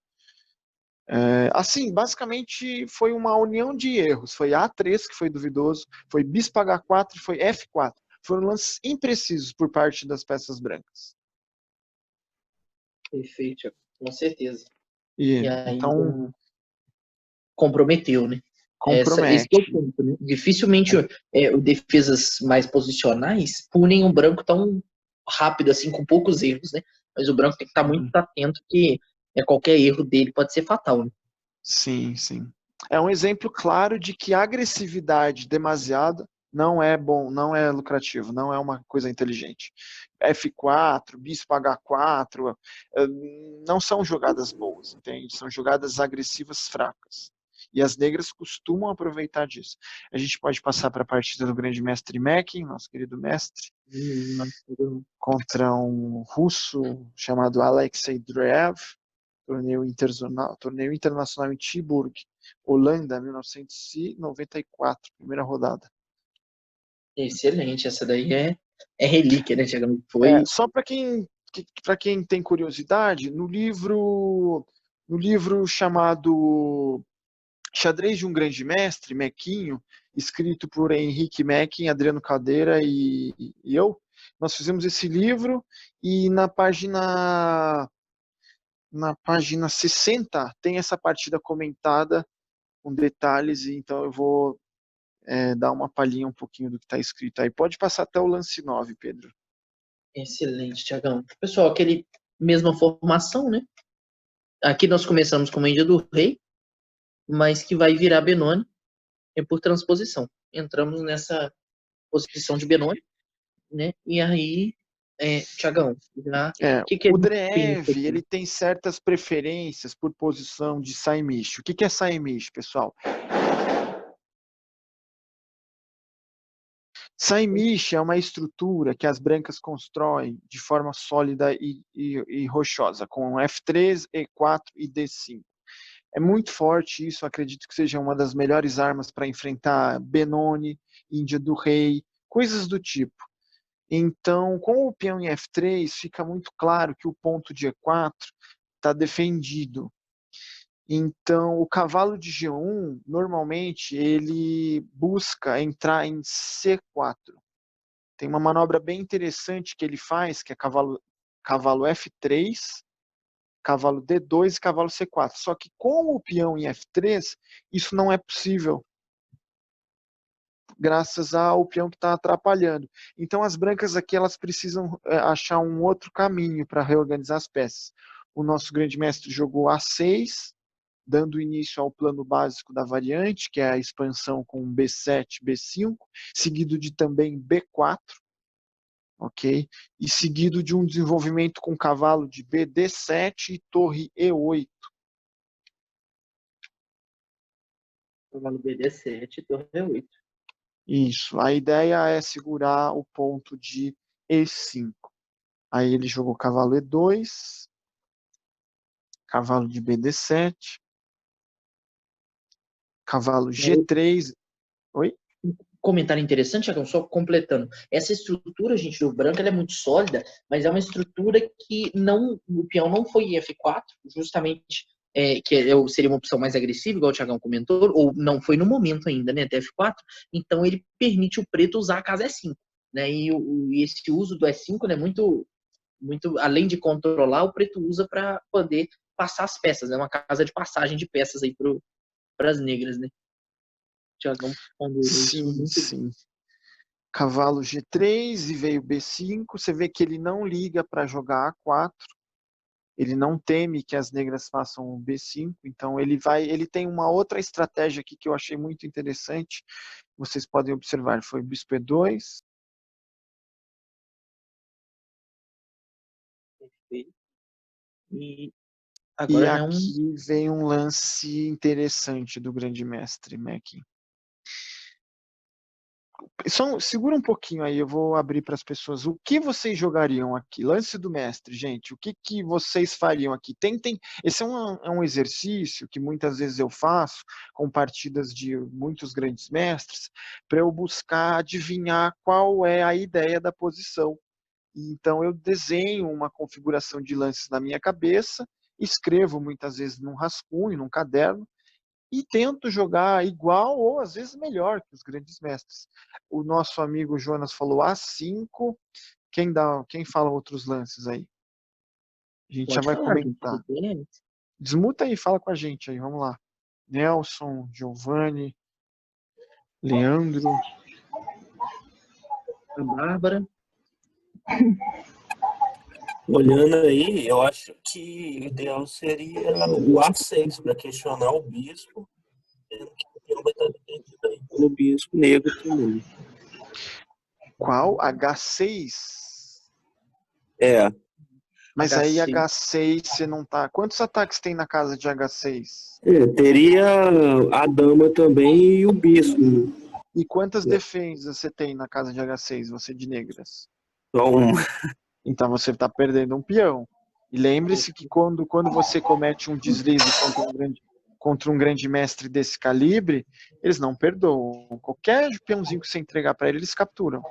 Assim, basicamente foi uma união de erros. Foi A3 que foi duvidoso, foi bispo H4 e foi F4. Foram lances imprecisos por parte das peças brancas. Perfeito, com certeza. E aí, então... comprometeu, né? Esse é o ponto, né? Dificilmente defesas mais posicionais punem um branco tão rápido assim, com poucos erros, né? Mas o branco tem que estar muito atento que qualquer erro dele pode ser fatal, né? Sim, sim. É um exemplo claro de que a agressividade demasiada não é bom, não é lucrativo, não é uma coisa inteligente. F4, bispo H4, não são jogadas boas, entende? São jogadas agressivas fracas. E as negras costumam aproveitar disso. A gente pode passar para a partida do grande mestre Mekin, nosso querido mestre, contra um russo chamado Alexei Drev, torneio internacional em Tilburg, Holanda, 1994, primeira rodada. Excelente, essa daí é relíquia, né, Tiagão? Foi. Só para quem tem curiosidade, no livro chamado Xadrez de um Grande Mestre, Mequinho, escrito por Henrique Mequin, Adriano Caldeira e eu, nós fizemos esse livro e na página 60 tem essa partida comentada com detalhes, então eu vou dar uma palhinha um pouquinho do que está escrito aí. Pode passar até o lance 9, Pedro. Excelente, Tiagão. Pessoal, aquele mesma formação, né? Aqui nós começamos com a Índia do Rei, mas que vai virar Benoni por transposição. Entramos nessa posição de Benoni, né? E aí, Tiagão, o Drev, ele tem certas preferências por posição de Saimish. O que é Saimish, pessoal? Saimish é uma estrutura que as brancas constroem de forma sólida e rochosa, com F3, E4 e D5. É muito forte isso, acredito que seja uma das melhores armas para enfrentar Benoni, Índia do Rei, coisas do tipo. Então, com o peão em F3, fica muito claro que o ponto de E4 está defendido. Então, o cavalo de G1, normalmente, ele busca entrar em C4. Tem uma manobra bem interessante que ele faz, que é cavalo F3, cavalo D2 e cavalo C4. Só que com o peão em F3, isso não é possível, graças ao peão que está atrapalhando. Então, as brancas aqui elas precisam achar um outro caminho para reorganizar as peças. O nosso grande mestre jogou A6, dando início ao plano básico da variante, que é a expansão com B7, B5, seguido de também B4, ok? E seguido de um desenvolvimento com cavalo de BD7 e torre E8. Cavalo BD7, torre E8. Isso. A ideia é segurar o ponto de E5. Aí ele jogou cavalo E2, cavalo de BD7, cavalo G3. Oi? Comentário interessante, Tiagão, só completando. Essa estrutura, gente, do branco, ela é muito sólida, mas é uma estrutura que o peão não foi em F4, justamente seria uma opção mais agressiva, igual o Tiagão comentou, ou não foi no momento ainda, né, até F4, então ele permite o preto usar a casa E5, né, e esse uso do E5, né, muito, além de controlar, o preto usa para poder passar as peças, é uma casa de passagem de peças aí para as negras, né. Tiagão ponderou isso muito. Sim. Cavalo G3 e veio B5. Você vê que ele não liga para jogar A4. Ele não teme que as negras façam o B5. Então ele tem uma outra estratégia aqui que eu achei muito interessante. Vocês podem observar. Foi bispo E2. E agora aqui vem um lance interessante do grande mestre Mekin. Segura um pouquinho aí, eu vou abrir para as pessoas. O que vocês jogariam aqui? Lance do mestre, gente. O que vocês fariam aqui? Tentem. Esse é um exercício que muitas vezes eu faço com partidas de muitos grandes mestres, para eu buscar adivinhar qual é a ideia da posição. Então eu desenho uma configuração de lances na minha cabeça, escrevo muitas vezes num rascunho, num caderno, e tento jogar igual ou às vezes melhor que os grandes mestres. O nosso amigo Jonas falou A5. Quem fala outros lances aí? A gente já vai comentar. Desmuta aí e fala com a gente aí, vamos lá. Nelson, Giovanni, Leandro. A Bárbara. Olhando aí, eu acho que o ideal seria o A6 para questionar o bispo, sendo que o peão vai estar defendido aí pelo bispo negro também. Qual? H6? É. Mas aí H6. H6 você não tá. Quantos ataques tem na casa de H6? Teria a dama também e o bispo. E quantas defesas você tem na casa de H6, você de negras? Só um. Então você está perdendo um peão. E lembre-se que quando você comete um deslize contra um grande mestre desse calibre, eles não perdoam. Qualquer peãozinho que você entregar para ele, eles capturam.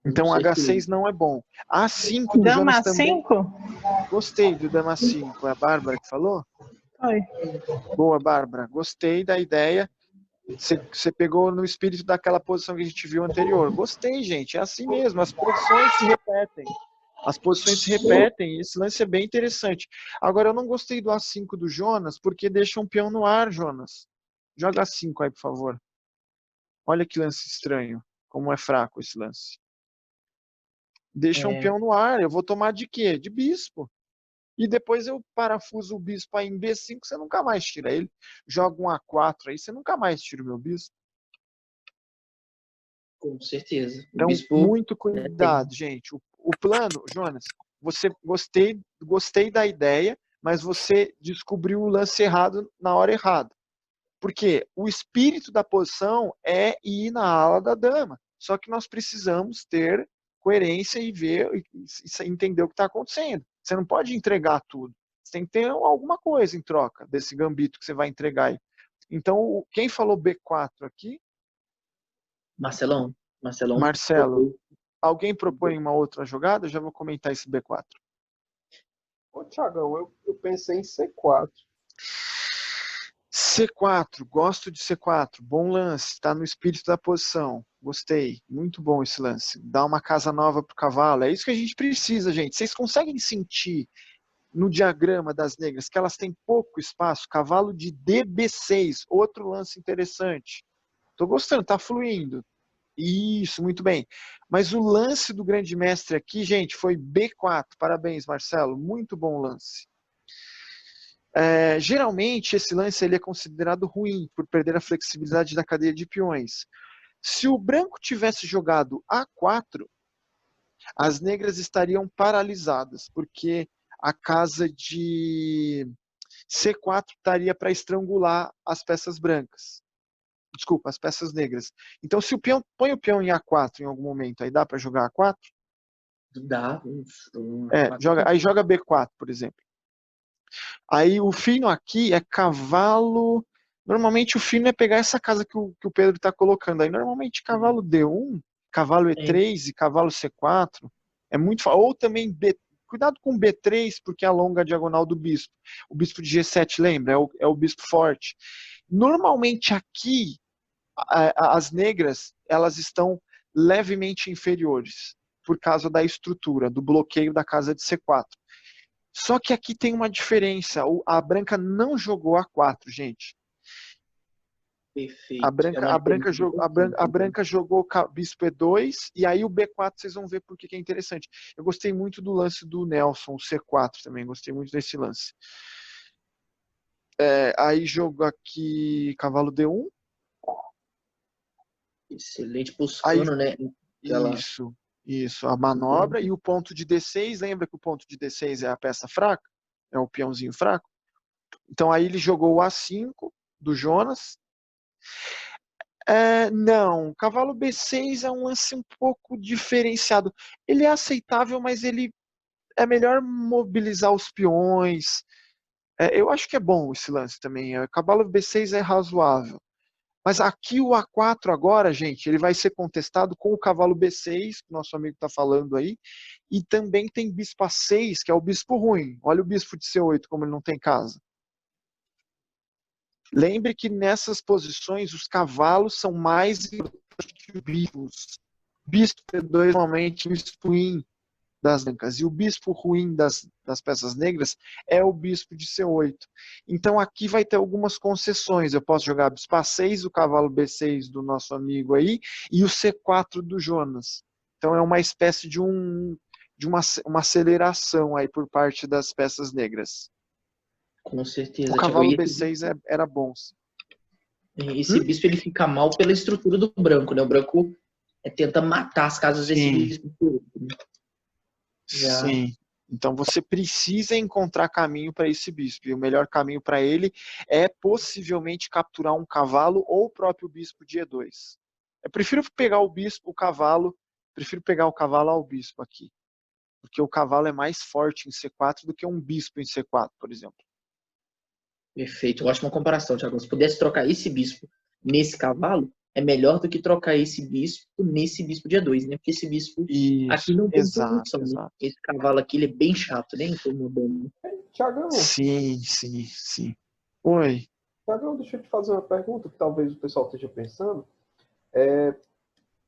Então H6 não é bom. A5 do Dama Jonas também. 5? Gostei do Dama 5. É a Bárbara que falou? Oi. Boa, Bárbara. Gostei da ideia. Você pegou no espírito daquela posição que a gente viu anterior. Gostei, gente. É assim mesmo. As posições se repetem. As posições se repetem. Esse lance é bem interessante. Agora, eu não gostei do A5 do Jonas, porque deixa um peão no ar, Jonas. Joga A5 aí, por favor. Olha que lance estranho. Como é fraco esse lance. Deixa um peão no ar. Eu vou tomar de quê? De bispo. E depois eu parafuso o bispo aí em B5, você nunca mais tira ele. Joga um A4 aí, você nunca mais tira o meu bispo. Com certeza. Então, muito cuidado, gente. O plano, Jonas, você gostei da ideia, mas você descobriu o lance errado na hora errada. Porque o espírito da posição é ir na ala da dama. Só que nós precisamos ter coerência e ver e entender o que está acontecendo. Você não pode entregar tudo. Você tem que ter alguma coisa em troca desse gambito que você vai entregar aí. Então, quem falou B4 aqui? Marcelão. Marcelo. Alguém propõe uma outra jogada? Eu já vou comentar esse B4. Ô, Thiagão, eu pensei em C4. C4, gosto de C4, bom lance, está no espírito da posição, gostei, muito bom esse lance, dá uma casa nova pro cavalo, é isso que a gente precisa, gente. Vocês conseguem sentir no diagrama das negras que elas têm pouco espaço? Cavalo de DB6, outro lance interessante, tô gostando, tá fluindo, isso, muito bem, mas o lance do grande mestre aqui, gente, foi B4, parabéns Marcelo, muito bom lance. Geralmente esse lance ele é considerado ruim por perder a flexibilidade da cadeia de peões. Se o branco tivesse jogado A4, as negras estariam paralisadas, porque a casa de C4 estaria para estrangular as peças brancas. Desculpa, as peças negras. Então, se o peão põe o peão em A4 em algum momento, aí dá para jogar A4? Dá. Aí joga B4, por exemplo. Aí o fino aqui é cavalo. Normalmente o fino é pegar essa casa que o Pedro está colocando aí. Normalmente cavalo D1, cavalo E3 e cavalo C4 é muito. Ou também B. Cuidado com B3 porque alonga a diagonal do bispo. O bispo de G7 lembra? É o bispo forte. Normalmente aqui as negras elas estão levemente inferiores por causa da estrutura, do bloqueio da casa de C4. Só que aqui tem uma diferença. A branca não jogou A4, gente. Perfeito. A branca jogou bispo E2 e aí o B4 vocês vão ver porque que é interessante. Eu gostei muito do lance do Nelson, o C4 também. Gostei muito desse lance. Aí jogo aqui cavalo D1. Excelente, buscando, né? Isso, a manobra e o ponto de D6, lembra que o ponto de D6 é a peça fraca? É o peãozinho fraco? Então aí ele jogou o A5 do Jonas. Não, cavalo B6 é um lance um pouco diferenciado. Ele é aceitável, mas ele é melhor mobilizar os peões. Eu acho que é bom esse lance também. Cavalo B6 é razoável. Mas aqui o A4 agora, gente, ele vai ser contestado com o cavalo B6, que o nosso amigo está falando aí, e também tem bispo A6, que é o bispo ruim. Olha o bispo de C8, como ele não tem casa. Lembre que nessas posições os cavalos são mais importantes que os bispos. Bispo E2 normalmente é o bispo ruim das brancas. E o bispo ruim das peças negras é o bispo de C8. Então aqui vai ter algumas concessões. Eu posso jogar bispo A6, o cavalo B6 do nosso amigo aí, e o C4 do Jonas. Então é uma espécie de uma aceleração aí por parte das peças negras. Com certeza. O cavalo B6 era bom. Esse bispo ele fica mal pela estrutura do branco, né? O branco tenta matar as casas desse bispo. Já. Sim. Então você precisa encontrar caminho para esse bispo. E o melhor caminho para ele é possivelmente capturar um cavalo ou o próprio bispo de E2. Eu prefiro pegar o bispo, o cavalo, prefiro pegar o cavalo ao bispo aqui. Porque o cavalo é mais forte em C4 do que um bispo em C4, por exemplo. Perfeito, ótima comparação, Thiago. Se pudesse trocar esse bispo nesse cavalo, é melhor do que trocar esse bispo nesse bispo de E2, né? Porque esse bispo aqui Isso, não tem exato, solução, né? exato. Esse cavalo aqui, ele é bem chato, né? Incomodando. Tiagão, Sim, sim, sim. Oi. Tiagão, deixa eu te fazer uma pergunta que talvez o pessoal esteja pensando.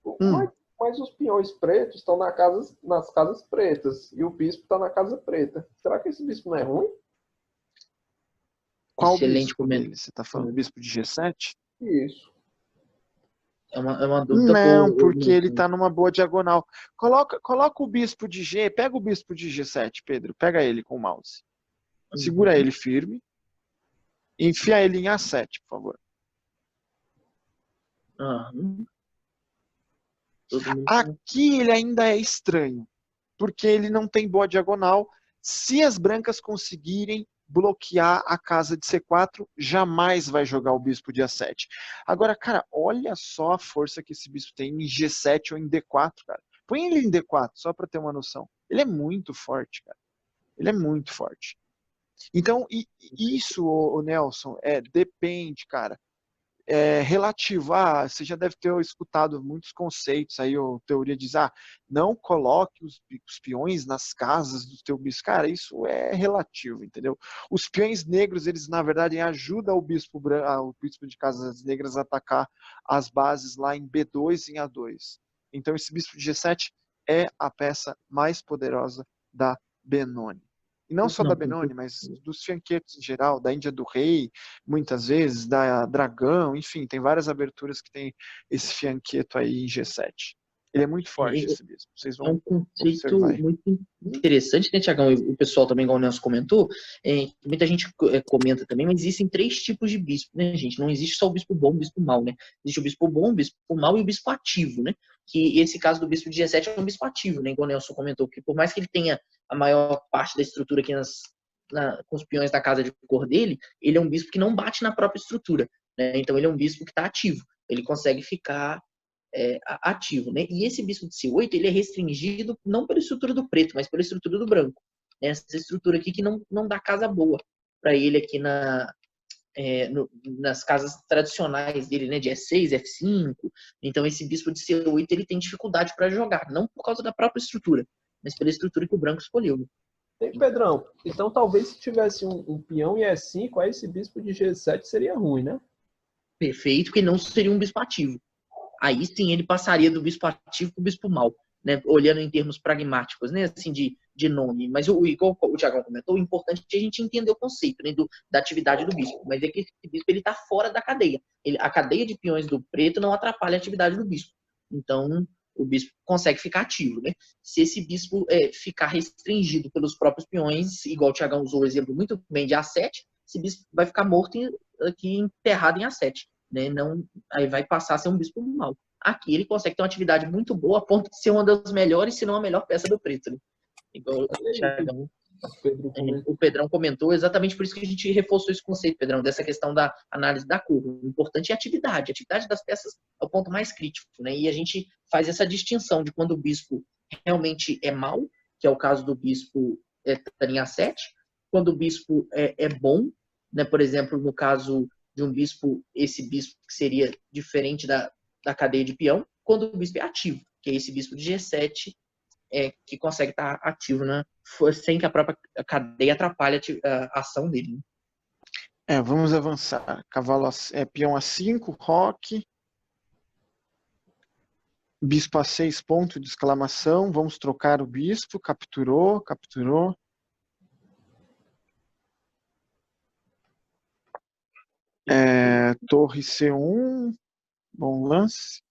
Hum. Mas os peões pretos estão nas casas pretas e o bispo está na casa preta. Será que esse bispo não é ruim? Qual Excelente bispo comentário. dele? Você está falando do bispo de G7? Isso. É uma dúvida Não, boa. porque ele está numa boa diagonal. Coloca o bispo de G, pega o bispo de G7, Pedro. Pega ele com o mouse. Segura ele firme. E enfia ele em A7, por favor. Aqui ele ainda é estranho, porque ele não tem boa diagonal. Se as brancas conseguirem bloquear a casa de C4, jamais vai jogar o bispo de A7. Agora, cara, olha só a força que esse bispo tem em G7 ou em D4, cara. Põe ele em D4, só para ter uma noção. Ele é muito forte, cara. Ele é muito forte. Então, isso, o Nelson, depende, cara. É relativo. Você já deve ter escutado muitos conceitos aí, a teoria diz, não coloque os peões nas casas do teu bispo. Cara, isso é relativo, entendeu? Os peões negros, eles na verdade ajudam o bispo de casas negras a atacar as bases lá em B2 e em A2. Então esse bispo de G7 é a peça mais poderosa da Benoni. E não só da Benoni, mas dos fianquetos em geral, da Índia do Rei, muitas vezes, da Dragão, enfim, tem várias aberturas que tem esse fianqueto aí em G7. Ele é muito forte, esse bispo. Vocês É um vão conceito observar aí. muito interessante, né, Tiagão? O pessoal também, igual o Nelson comentou, muita gente comenta também, mas existem 3 tipos de bispo, né, gente? Não existe só o bispo bom e o bispo mau, né? Existe o bispo bom, o bispo mau e o bispo ativo, né? Que esse caso do bispo de G7 é um bispo ativo, né? Igual o Nelson comentou, que por mais que ele tenha a maior parte da estrutura aqui com os peões da casa de cor dele, ele é um bispo que não bate na própria estrutura, né? Então ele é um bispo que está ativo. Ele consegue ficar ativo, né? E esse bispo de C8, ele é restringido não pela estrutura do preto, mas pela estrutura do branco. Né? Essa estrutura aqui que não dá casa boa para ele aqui nas casas tradicionais dele, né? De E6, F5. Então esse bispo de C8, ele tem dificuldade para jogar, não por causa da própria estrutura, mas pela estrutura que o branco escolheu. Né? Pedrão, então talvez se tivesse um peão em E5, aí esse bispo de G7 seria ruim, né? Perfeito, porque não seria um bispo ativo. Aí sim ele passaria do bispo ativo para o bispo mau, né? Olhando em termos pragmáticos, né? Assim, de nome. Mas igual o Thiago comentou, o importante é a gente entender o conceito, né? Da atividade do bispo. Mas é que esse bispo está fora da cadeia. A cadeia de peões do preto não atrapalha a atividade do bispo. Então, o bispo consegue ficar ativo, né? Se esse bispo ficar restringido pelos próprios peões, igual o Thiago usou o exemplo muito bem de A7, esse bispo vai ficar morto aqui enterrado em A7. Né? Não, aí vai passar a ser um bispo mau. Aqui ele consegue ter uma atividade muito boa a ponto de ser uma das melhores, se não a melhor peça do preto. Né? Igual o Pedrão comentou, exatamente por isso que a gente reforçou esse conceito, Pedrão, dessa questão da análise da cor. O importante é a atividade. A atividade das peças é o ponto mais crítico. Né? E a gente faz essa distinção de quando o bispo realmente é mau, que é o caso do bispo em A7, quando o bispo é bom, né? Por exemplo, no caso de um bispo, esse bispo que seria diferente da cadeia de peão, quando o bispo é ativo, que é esse bispo de G7 que consegue estar ativo, né, sem que a própria cadeia atrapalhe a ação dele. Né? Vamos avançar. Cavalo peão A5, roque. Bispo A6, ponto de exclamação. Vamos trocar o bispo. Capturou. Torre C1, bom lance.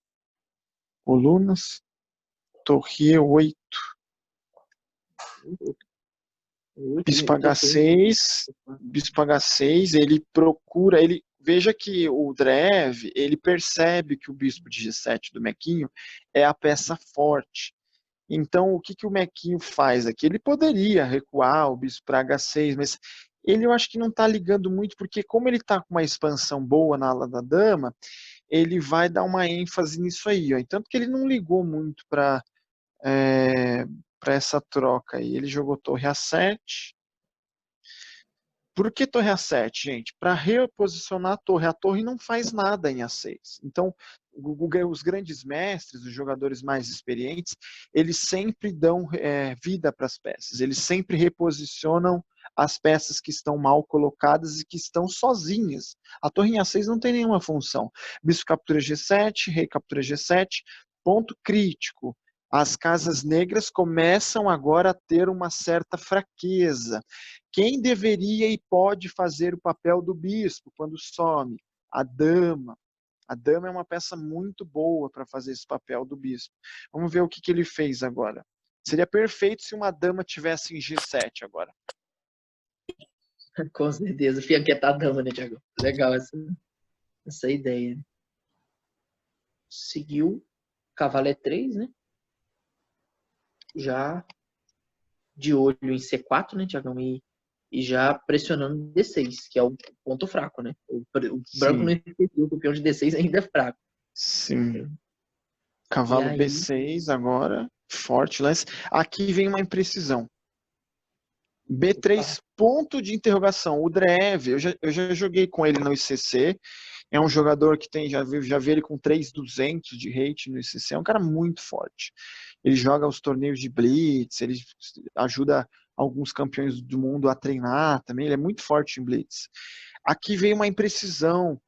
Colunas. Torre E8. Bispo H6, ele procura, veja que o Drev, ele percebe que o bispo de G7 do Mequinho é a peça forte. Então, o que, que o Mequinho faz aqui? Ele poderia recuar o bispo para H6, mas ele eu acho que não está ligando muito, porque como ele está com uma expansão boa na ala da dama, ele vai dar uma ênfase nisso aí. Ó. Tanto que ele não ligou muito para essa troca aí. Ele jogou torre A7. Por que torre A7, gente? Para reposicionar a torre não faz nada em A6. Então, os grandes mestres, os jogadores mais experientes, eles sempre dão vida para as peças, eles sempre reposicionam as peças que estão mal colocadas e que estão sozinhas. A torre em A6 não tem nenhuma função. Bispo captura G7, rei captura G7, ponto crítico. As casas negras começam agora a ter uma certa fraqueza. Quem deveria e pode fazer o papel do bispo quando some? A dama. A dama é uma peça muito boa para fazer esse papel do bispo. Vamos ver o que ele fez agora. Seria perfeito se uma dama tivesse em G7 agora. Com certeza. Fianquetar a dama, né, Thiago? Legal essa ideia. Seguiu. Cavalo E3, né? Já de olho em C4, né, Thiagão? E já pressionando D6, que é o ponto fraco, né? O branco não esqueceu que o peão de D6 ainda é fraco. Sim. Cavalo aí... B6 agora, forte lance. Aqui vem uma imprecisão. B3, ponto de interrogação. O Drev, eu já joguei com ele no ICC. É um jogador que tem, já vi ele com 3.200 de rate no ICC. É um cara muito forte. Ele joga os torneios de Blitz, ele ajuda alguns campeões do mundo a treinar também. Ele é muito forte em Blitz. Aqui veio uma imprecisão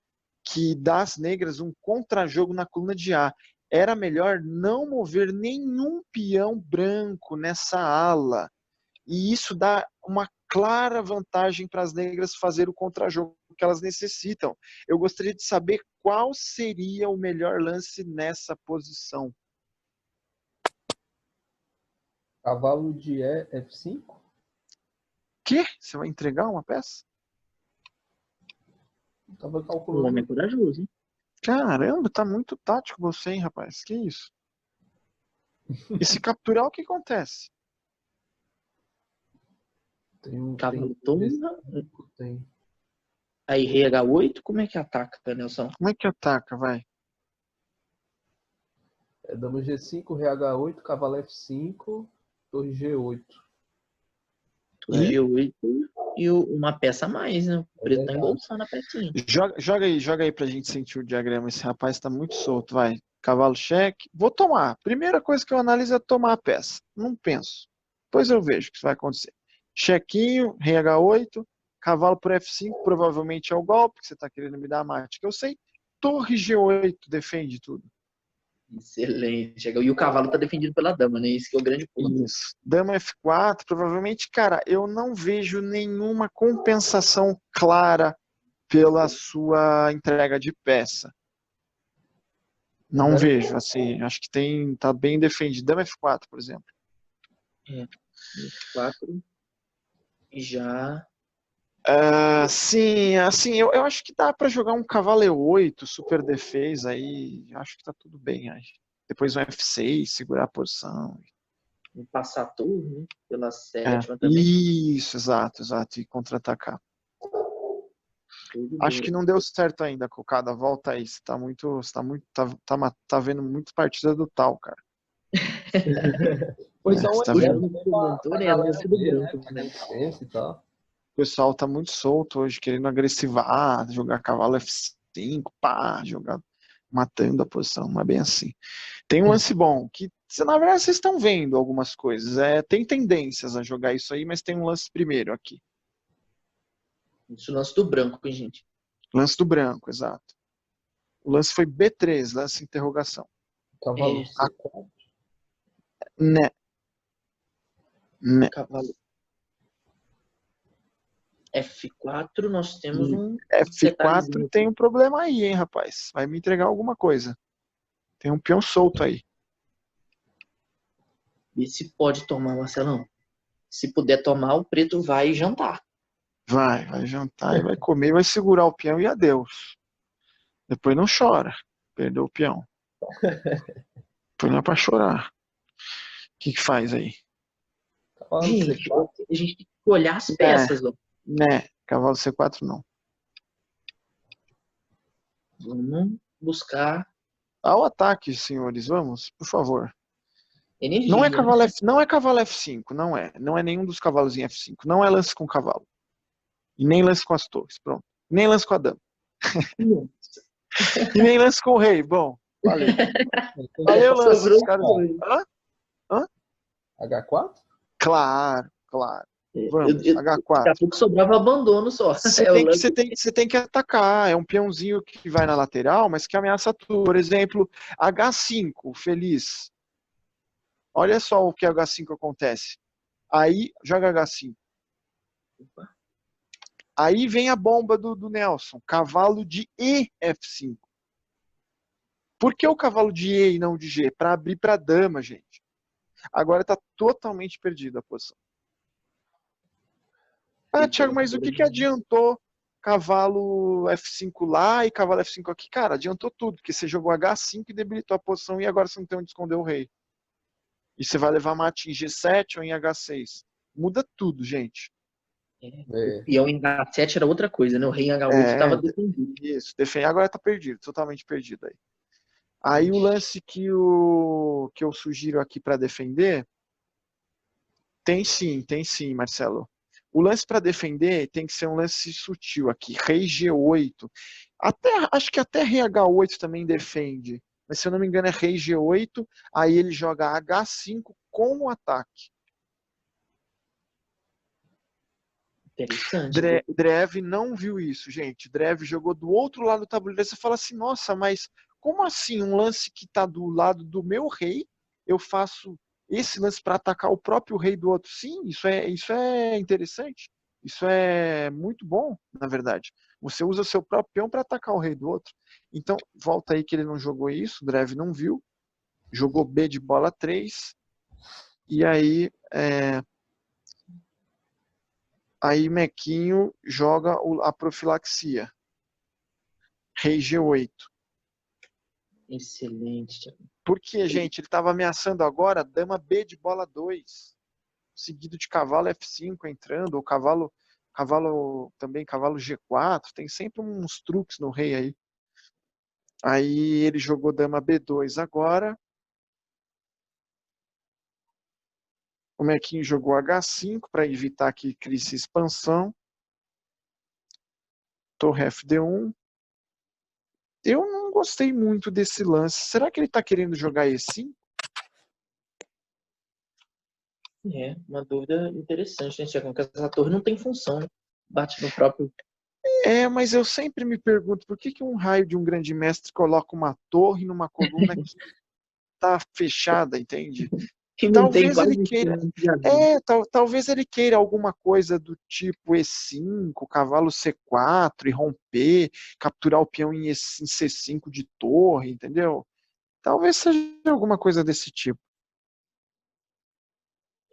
que dá às negras um contra-jogo na coluna de A. Era melhor não mover nenhum peão branco nessa ala. E isso dá uma clara vantagem para as negras fazer o contra-jogo que elas necessitam. Eu gostaria de saber qual seria o melhor lance nessa posição. Cavalo de E, F5? Quê? Você vai entregar uma peça? Tava O calculando. homem é corajoso, hein? Caramba, tá muito tático você, hein, rapaz? Que isso? E se capturar, o que acontece? Cavalo toma. Tem. Aí rei H8, como é que ataca, Nelson? Como é que ataca, vai? Dama G5, rei H8, cavalo F5, torre G8. Torre G8 e uma peça a mais, né? O preto tá embolsando a pecinha. Joga aí pra gente sentir o diagrama. Esse rapaz tá muito solto, vai. Cavalo cheque. Vou tomar. Primeira coisa que eu analiso é tomar a peça. Não penso. Depois eu vejo o que vai acontecer. Chequinho, rei H8, cavalo por F5, provavelmente é o golpe que você tá querendo me dar a mate, que eu sei. Torre G8 defende tudo. Excelente. E o cavalo tá defendido pela dama, né? Isso que é o grande ponto. Isso. Dama F4, provavelmente, cara, eu não vejo nenhuma compensação clara pela sua entrega de peça. Não vejo, assim, acho que tá bem defendido. Dama F4, por exemplo. F4 e já... Sim, assim, eu acho que dá para jogar um cavalo E8, super defesa aí, acho que tá tudo bem aí. Depois um F6, segurar a posição. Passar a torre, né? Pela sétima também. Isso, exato, e contra-atacar. Acho que não deu certo ainda, Cocada. Volta aí. Tá vendo muito partida do tal, cara. Foi só Tá uma vendo? O pessoal tá muito solto hoje, querendo agressivar, jogar cavalo F5, pá, jogar matando a posição, não é bem assim. Tem um lance bom, que na verdade vocês estão vendo algumas coisas. Tem tendências a jogar isso aí, mas tem um lance primeiro aqui. Isso, o lance do branco, hein, gente? Lance do branco, exato. O lance foi B3, lance interrogação. Cavalo C4. Né. Cavalo F4, nós temos um... F4 tem um problema aí, hein, rapaz. Vai me entregar alguma coisa. Tem um peão solto aí. E se pode tomar, Marcelão? Se puder tomar, o preto vai jantar. Vai jantar e vai comer, vai segurar o peão e adeus. Depois não chora. Perdeu o peão. Depois não é pra chorar. que faz aí? Cavalo Gente, C4. a gente tem que olhar as peças, ó. Né, cavalo C4 não. Vamos buscar Ao ataque, senhores, vamos, por favor. energia. Não é cavalo não é cavalo F5, não é. Não é nenhum dos cavalos em F5. Não é lance com cavalo. E nem lance com as torres, pronto. Nem lance com a dama. E nem lance com o rei. Bom, valeu. Valeu, lance. Sobrou Os caras... Hã? H4? Claro, claro. Vamos, Daqui a H4. pouco sobrava abandono só. Você É o tem, que, lance. você tem que atacar. É um peãozinho que vai na lateral, mas que ameaça tudo. Por exemplo, H5, feliz. Olha só o que H5 acontece. Aí, joga H5. Aí vem a bomba do Nelson. Cavalo de E, F5. Por que o cavalo de E e não de G? Para abrir para dama, gente. Agora está totalmente perdida a posição. Ah, Thiago, mas o que adiantou cavalo F5 lá e cavalo F5 aqui? Cara, adiantou tudo, porque você jogou H5 e debilitou a posição e agora você não tem onde esconder o rei. E você vai levar mate em G7 ou em H6. Muda tudo, gente. O peão em H7 era outra coisa, né? O rei em H8 estava defendido. Isso, agora tá perdido, totalmente perdido aí. Aí o lance que eu sugiro aqui para defender, tem sim, Marcelo. O lance para defender tem que ser um lance sutil aqui, rei G8. Acho que até rei H8 também defende, mas se eu não me engano é rei G8, aí ele joga H5 com o ataque. Interessante. Drev não viu isso, gente. Drev jogou do outro lado do tabuleiro. Você fala assim, nossa, mas como assim um lance que está do lado do meu rei, eu faço esse lance para atacar o próprio rei do outro? Sim, isso é interessante. Isso é muito bom, na verdade. Você usa o seu próprio peão para atacar o rei do outro. Então, volta aí que ele não jogou isso, o Drev não viu. Jogou B de bola 3. E aí... Aí Mequinho joga a profilaxia. Rei G8. Excelente. Porque, gente, ele estava ameaçando agora dama B de bola 2. Seguido de cavalo F5 entrando, ou cavalo G4. Tem sempre uns truques no rei aí. Aí ele jogou dama B2 agora. O Mequinho jogou H5 para evitar que crie expansão. Torre Fd1. Eu não gostei muito desse lance. Será que ele está querendo jogar E5? É, uma dúvida interessante, né, Tiago? Porque essa torre não tem função, né? Bate no próprio. Mas eu sempre me pergunto por que um raio de um grande mestre coloca uma torre numa coluna que está fechada, entende? Que não Talvez tem ele queira. Talvez ele queira alguma coisa do tipo E5, cavalo C4 e romper, capturar o peão em C5 de torre, entendeu? Talvez seja alguma coisa desse tipo.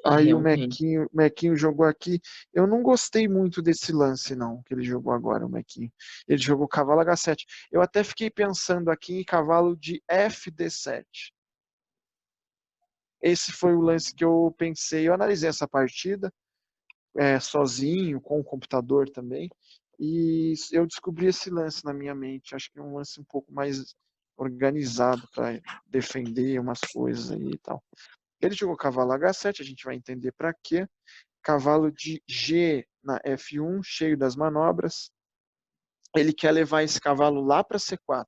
Aí o Mequinho jogou aqui. Eu não gostei muito desse lance, não, que ele jogou agora, o Mequinho. Ele jogou cavalo H7. Eu até fiquei pensando aqui em cavalo de FD7. Esse foi o lance que eu pensei. Eu analisei essa partida sozinho, com o computador também, e eu descobri esse lance na minha mente. Acho que é um lance um pouco mais organizado para defender umas coisas aí e tal. Ele jogou cavalo H7, a gente vai entender para quê. Cavalo de G na F1, cheio das manobras. Ele quer levar esse cavalo lá para C4.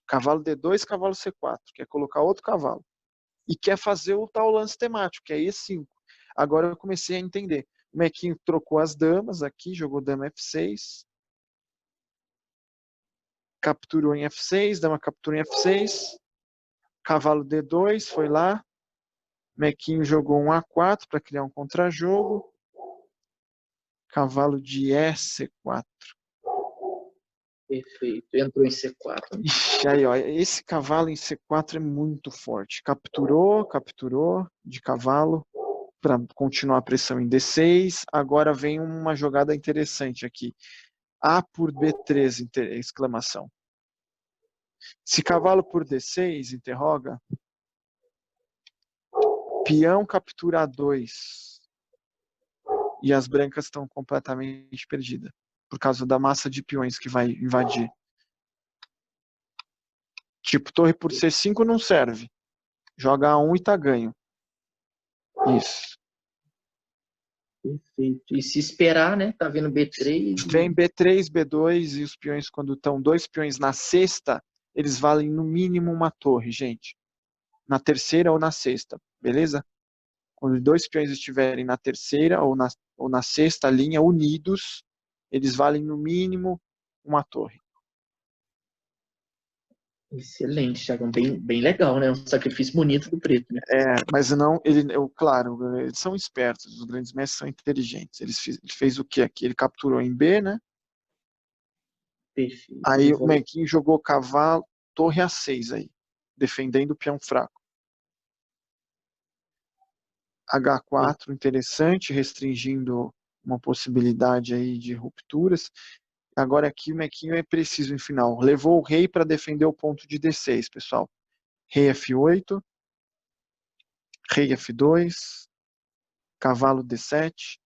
Cavalo D2, cavalo C4. Quer colocar outro cavalo. E quer fazer o tal lance temático, que é E5. Agora eu comecei a entender. O Mequinho trocou as damas aqui, jogou dama F6. Capturou em F6, dama capturou em F6. Cavalo D2, foi lá. Mequinho jogou um A4 para criar um contrajogo. Cavalo de E4. Perfeito. Entrou em C4. Ixi, aí, ó, esse cavalo em C4 é muito forte. Capturou de cavalo para continuar a pressão em D6. Agora vem uma jogada interessante aqui. A por B3, exclamação. Se cavalo por D6, interroga. Peão captura A2. E as brancas estão completamente perdidas. Por causa da massa de peões que vai invadir. Tipo, torre por C5 não serve. Joga A1 e tá ganho. Isso. Perfeito. E se esperar, né? Tá vendo B3. Vem B3, B2 e os peões, quando estão 2 peões na sexta, eles valem no mínimo uma torre, gente. Na terceira ou na sexta, beleza? Quando 2 peões estiverem na terceira ou na sexta linha unidos, eles valem no mínimo uma torre. Excelente, Thiagão. Bem legal, né? Um sacrifício bonito do preto, né? Mas não, claro, eles são espertos, os grandes mestres são inteligentes. Ele fez o que aqui? Ele capturou em B, né? Perfeito. Aí o Mequinho jogou cavalo, torre A6 aí, defendendo o peão fraco. H4, interessante, restringindo uma possibilidade aí de rupturas. Agora aqui o Mequinho é preciso em final. Levou o rei para defender o ponto de D6, pessoal. Rei F8, rei F2, cavalo D7,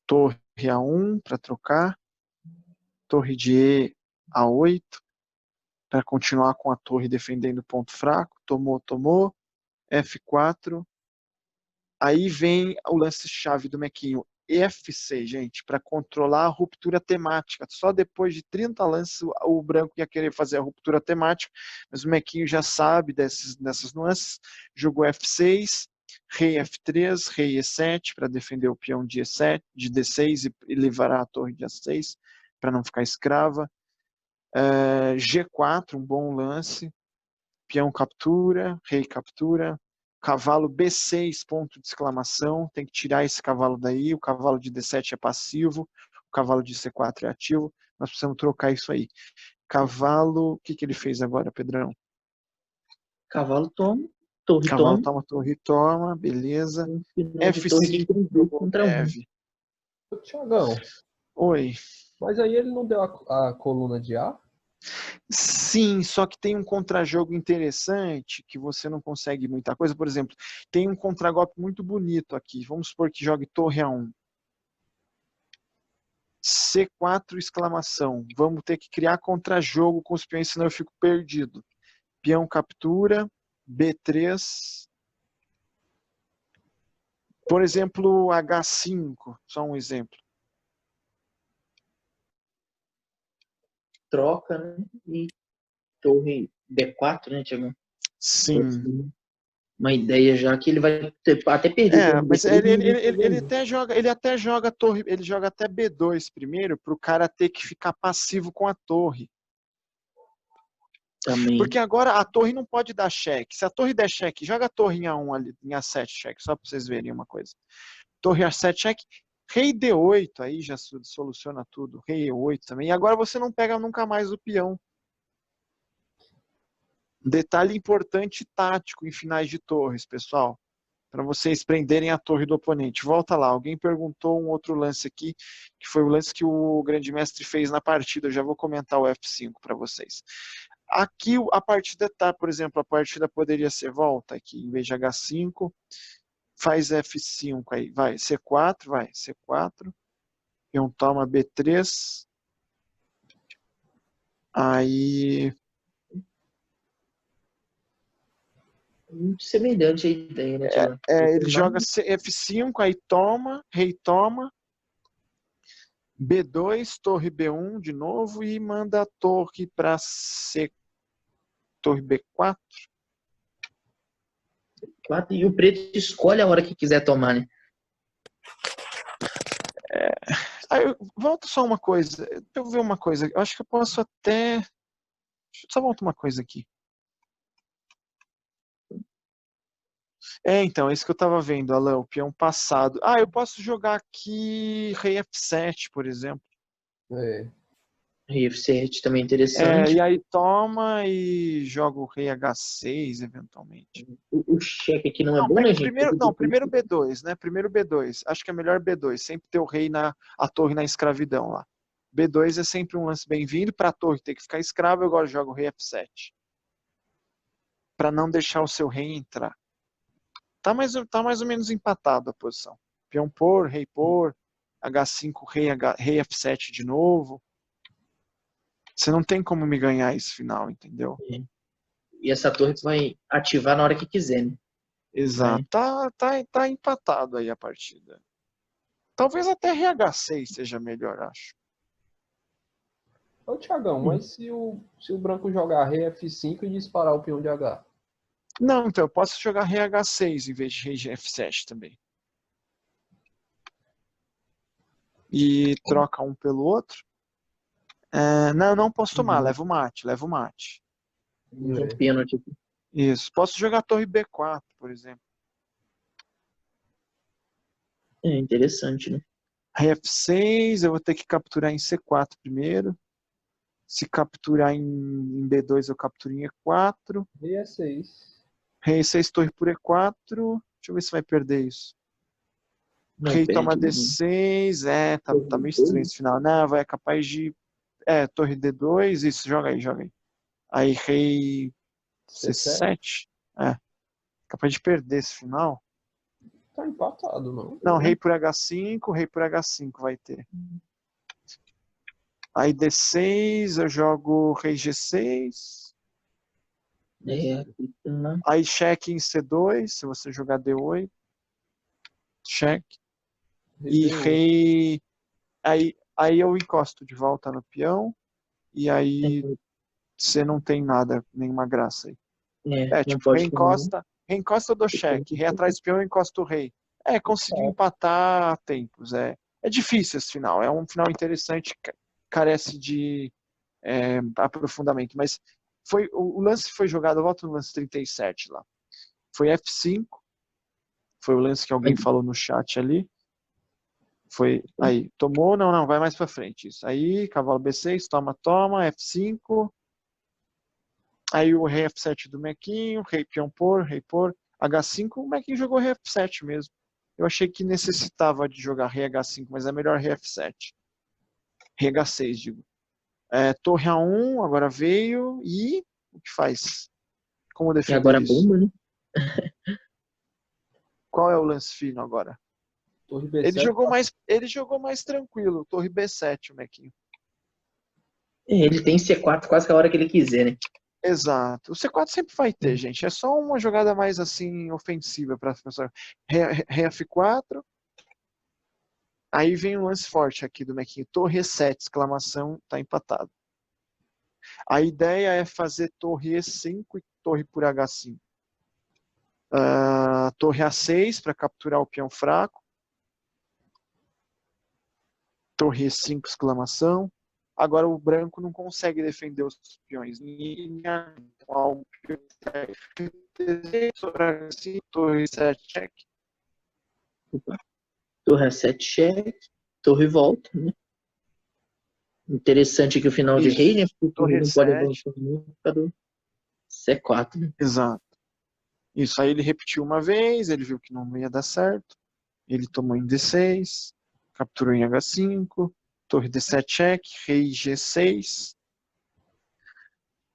torre A1 para trocar, torre de E A8, para continuar com a torre defendendo o ponto fraco. Tomou, F4. Aí vem o lance-chave do Mequinho. F6, gente, para controlar a ruptura temática. Só depois de 30 lances o branco ia querer fazer a ruptura temática, mas o Mequinho já sabe dessas nuances. Jogou F6, rei F3, rei E7 para defender o peão de E7, de D6 e levará a torre de A6 para não ficar escrava. G4, um bom lance. Peão captura, rei captura. Cavalo B6, ponto de exclamação. Tem que tirar esse cavalo daí. O cavalo de D7 é passivo. O cavalo de C4 é ativo. Nós precisamos trocar isso aí. Cavalo, o que ele fez agora, Pedrão? Cavalo toma, torre Cavalo toma. torre toma, beleza. F5 jogou contra neve. Thiagão, Oi. mas aí ele não deu a coluna de A? Sim, só que tem um contrajogo interessante que você não consegue muita coisa. Por exemplo, tem um contragolpe muito bonito aqui. Vamos supor que jogue torre A1. C4, exclamação. Vamos ter que criar contrajogo com os peões, senão eu fico perdido. Peão captura, B3. Por exemplo, H5, só um exemplo. Troca, né? E torre B4, né, Thiago? Sim. Uma ideia já que ele vai até perder. Mas ele até joga torre, ele joga até B2 primeiro para o cara ter que ficar passivo com a torre. Também. Porque agora a torre não pode dar cheque. Se a torre der cheque, joga a torre em A1 ali, em A7 cheque, só para vocês verem uma coisa. Torre A7 cheque, rei D8, aí já soluciona tudo. Rei E8 também. E agora você não pega nunca mais o peão. Detalhe importante tático em finais de torres, pessoal. Para vocês prenderem a torre do oponente. Volta lá, alguém perguntou um outro lance aqui, que foi o lance que o grande mestre fez na partida. Eu já vou comentar o F5 para vocês. Aqui a partida tá, por exemplo, a partida poderia ser volta aqui, em vez de H5, faz F5 aí, vai, C4, C4, peão toma B3, aí... Muito semelhante a ideia, né, Thiago? Ele joga F5, aí toma, rei toma, B2, torre B1 de novo e manda a torre para C, torre B4. E o preto escolhe a hora que quiser tomar, né? Volta só uma coisa, deixa eu ver uma coisa, eu acho que eu posso até... Deixa eu só voltar uma coisa aqui. Então, é isso que eu tava vendo, Alan, o peão passado. Eu posso jogar aqui rei F7, por exemplo. Rei F7 também é interessante. E aí toma e joga o rei H6, eventualmente. O cheque aqui não é bom, né, gente? Primeiro B2, né? Primeiro B2. Acho que é melhor B2, sempre ter o rei a torre na escravidão lá. B2 é sempre um lance bem-vindo. Para a torre ter que ficar escrava, eu agora jogo o rei F7. para não deixar o seu rei entrar. Tá mais ou menos empatado a posição. Peão por, rei por, H5, rei F7 de novo. Você não tem como me ganhar esse final, entendeu? E essa torre tu vai ativar na hora que quiser, né? Exato. Tá empatado aí a partida. Talvez até RH6 seja melhor, acho. Ô, Thiagão, mas se o branco jogar rei F5 e disparar o peão de H? Não, então eu posso jogar rei H6 em vez de rei F7 também. E troca um pelo outro. Não posso tomar, levo o mate. Um pênalti. Isso. Posso jogar torre B4, por exemplo. É interessante, né? Rei F6, eu vou ter que capturar em C4 primeiro. Se capturar em B2, eu capturo em E4. Rei E6. Rei E6, torre por E4. Deixa eu ver se vai perder isso. Não Rei perde, toma né? D6. Tá meio estranho esse final. Não, vai capaz de... torre D2. Isso, joga aí. Aí rei C7. Capaz de perder esse final. Tá empatado, não? Não, rei por H5 vai ter. Aí D6, eu jogo rei G6. Aí cheque em C2, se você jogar D8. Cheque. E rei... Aí eu encosto de volta no peão. E aí você não tem nada, nenhuma graça aí. Tipo, rei encosta, eu dou cheque. Rei atrás do peão, eu encosto o rei. Consegui empatar a tempos. É difícil esse final. É um final interessante, carece de aprofundamento. Mas o lance foi jogado, eu volto no lance 37 lá. Foi F5. Foi o lance que alguém falou no chat ali. Foi aí. Tomou, não, vai mais pra frente. Isso aí, cavalo B6, toma, F5. Aí o rei F7 do Mequinho, rei peão por, H5, o Mequinho jogou rei F7 mesmo. Eu achei que necessitava de jogar rei H5, mas é melhor rei F7. Rei H6, digo. Torre A1, agora veio, e o que faz? Como E defender agora isso? bomba, né? Qual é o lance fino agora? Torre B7. Ele jogou mais tranquilo, torre B7, o Mequinho. Ele tem C4 quase que a hora que ele quiser, né? Exato. O C4 sempre vai ter, gente. É só uma jogada mais assim ofensiva para as pessoas. Rei F4. Aí vem um lance forte aqui do Mequinho. Torre E7, exclamação, tá empatado. A ideia é fazer torre E5 e torre por H5. Torre A6 para capturar o peão fraco. Torre E5, exclamação. Agora o branco não consegue defender os peões. Torre 7 check. Torre A7 check. Torre volta, né? Interessante que o final de rei, né? Porque Torre não pode E7. avançar muito para o C4, né? Exato. Isso aí ele repetiu uma vez, ele viu que não ia dar certo. Ele tomou em D6, capturou em H5, torre D7 check, rei G6,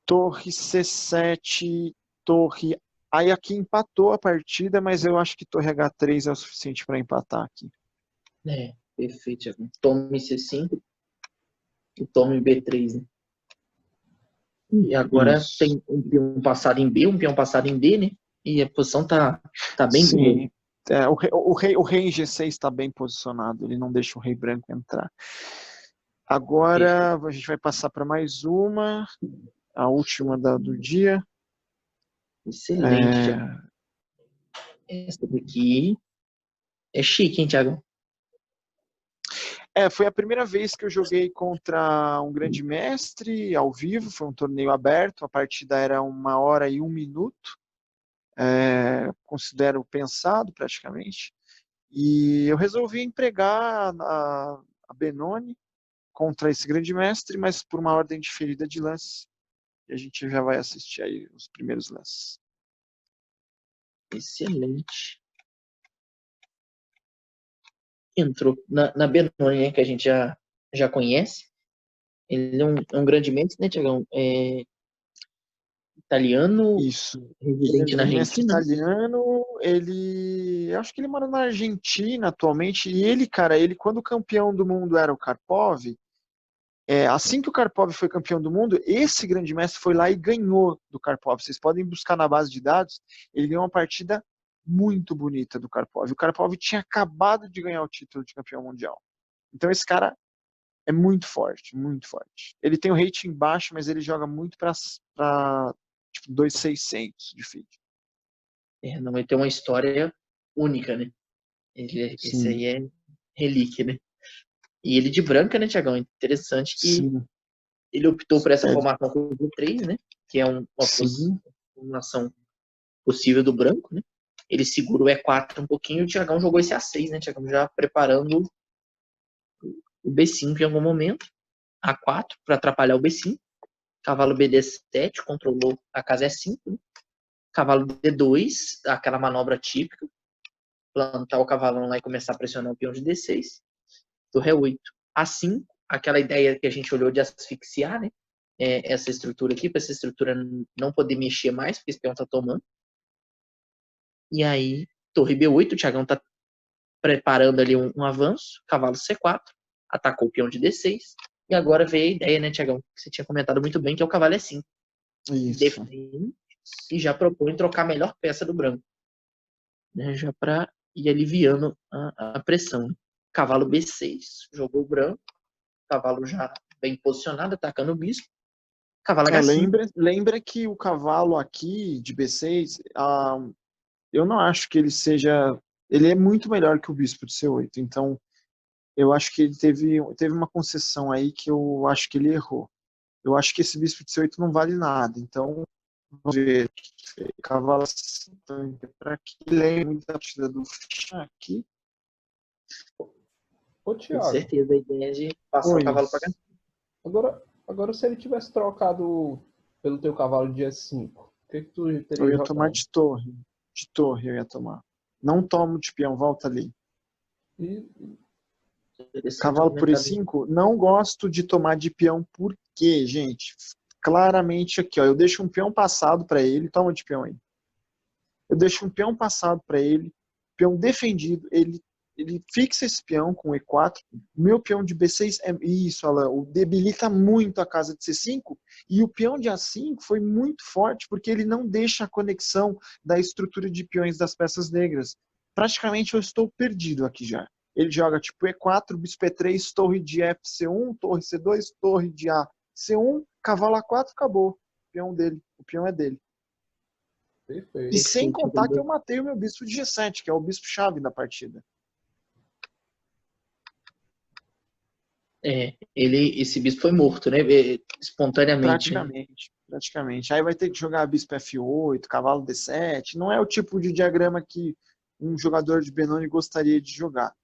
torre C7, torre... Aí aqui empatou a partida, mas eu acho que torre H3 é o suficiente para empatar aqui. Perfeito. Tome C5 e tome B3, né? E agora Isso. tem um peão passado em B, um peão passado em D, né? E a posição tá bem boa. Sim. O rei em G6 está bem posicionado, ele não deixa o rei branco entrar. Agora a gente vai passar para mais uma, a última do dia. Excelente, Thiago. Essa daqui é chique, hein, Thiago? Foi a primeira vez que eu joguei contra um grande mestre ao vivo, foi um torneio aberto, a partida era 1h e 1 minuto, considero pensado praticamente, e eu resolvi empregar a Benoni contra esse grande mestre, mas por uma ordem diferida de lance, e a gente já vai assistir aí os primeiros lances. Excelente. Entrou na Benoni, né, que a gente já conhece. Ele é um grande mestre, né, Thiagão? italiano, Isso. residente na Ele é mestre Argentina. italiano, eu acho que ele mora na Argentina atualmente, e ele, cara, quando o campeão do mundo era o Karpov, assim que o Karpov foi campeão do mundo, esse grande mestre foi lá e ganhou do Karpov. Vocês podem buscar na base de dados, ele ganhou uma partida muito bonita do Karpov. O Karpov tinha acabado de ganhar o título de campeão mundial. Então esse cara é muito forte, muito forte. Ele tem o rating baixo, mas ele joga muito pra tipo, 2.600 de feed. Não vai ter uma história única, né? Esse aí é relíquia, né? E ele de branca, né, Thiagão? Interessante que Sim. ele optou por essa formação com o D3, né? Que é uma Sim. formação possível do branco, né? Ele segura o E4 um pouquinho e o Thiagão jogou esse A6, né, Thiagão? Já preparando o B5 em algum momento. A4 para atrapalhar o B5. Cavalo BD7 controlou a casa E5, né? Cavalo D2, aquela manobra típica. Plantar o cavalão lá e começar a pressionar o peão de D6. Torre E8. A5, aquela ideia que a gente olhou de asfixiar, né? Essa estrutura aqui, para essa estrutura não poder mexer mais, porque esse peão tá tomando. E aí, torre B8, o Thiagão tá preparando ali um avanço, cavalo C4, atacou o peão de D6, e agora veio a ideia, né, Thiagão, que você tinha comentado muito bem, que é o cavalo E5. Isso. Defende e já propõe trocar a melhor peça do branco, né, já para ir aliviando a pressão. Cavalo B6, jogou o branco, cavalo já bem posicionado, atacando o bispo. Cavalo H5. Lembra que o cavalo aqui de B6, eu não acho que ele seja... Ele é muito melhor que o bispo de C8, então eu acho que ele teve uma concessão aí que eu acho que ele errou. Eu acho que esse bispo de C8 não vale nada, então vamos ver. Cavalo para que lembra muito da partida do Fichan aqui. Ô, Com Thiago, certeza a ideia de passar Oi. o cavalo para H5. agora se ele tivesse trocado pelo teu cavalo de E5, o que tu teria Eu ia jogado? tomar de torre. De torre eu ia tomar. Não tomo de peão, volta ali. E Cavalo por E5, não gosto de tomar de peão, porque, gente, claramente aqui, ó, eu deixo um peão passado para ele, toma de peão aí. Eu deixo um peão passado para ele, peão defendido, ele fixa esse peão com E4, meu peão de B6 isso, Alan, debilita muito a casa de C5, e o peão de A5 foi muito forte, porque ele não deixa a conexão da estrutura de peões das peças negras. Praticamente eu estou perdido aqui já. Ele joga tipo E4, bispo E3, torre de F, C1, torre C2, torre de A, C1, cavalo A4, acabou. O peão é dele. perfeito. E sem contar que eu matei o meu bispo de G7, que é o bispo-chave da partida. Esse bispo foi morto, né? Espontaneamente. Praticamente. Aí vai ter que jogar bispo F8, cavalo D7. Não é o tipo de diagrama que um jogador de Benoni gostaria de jogar.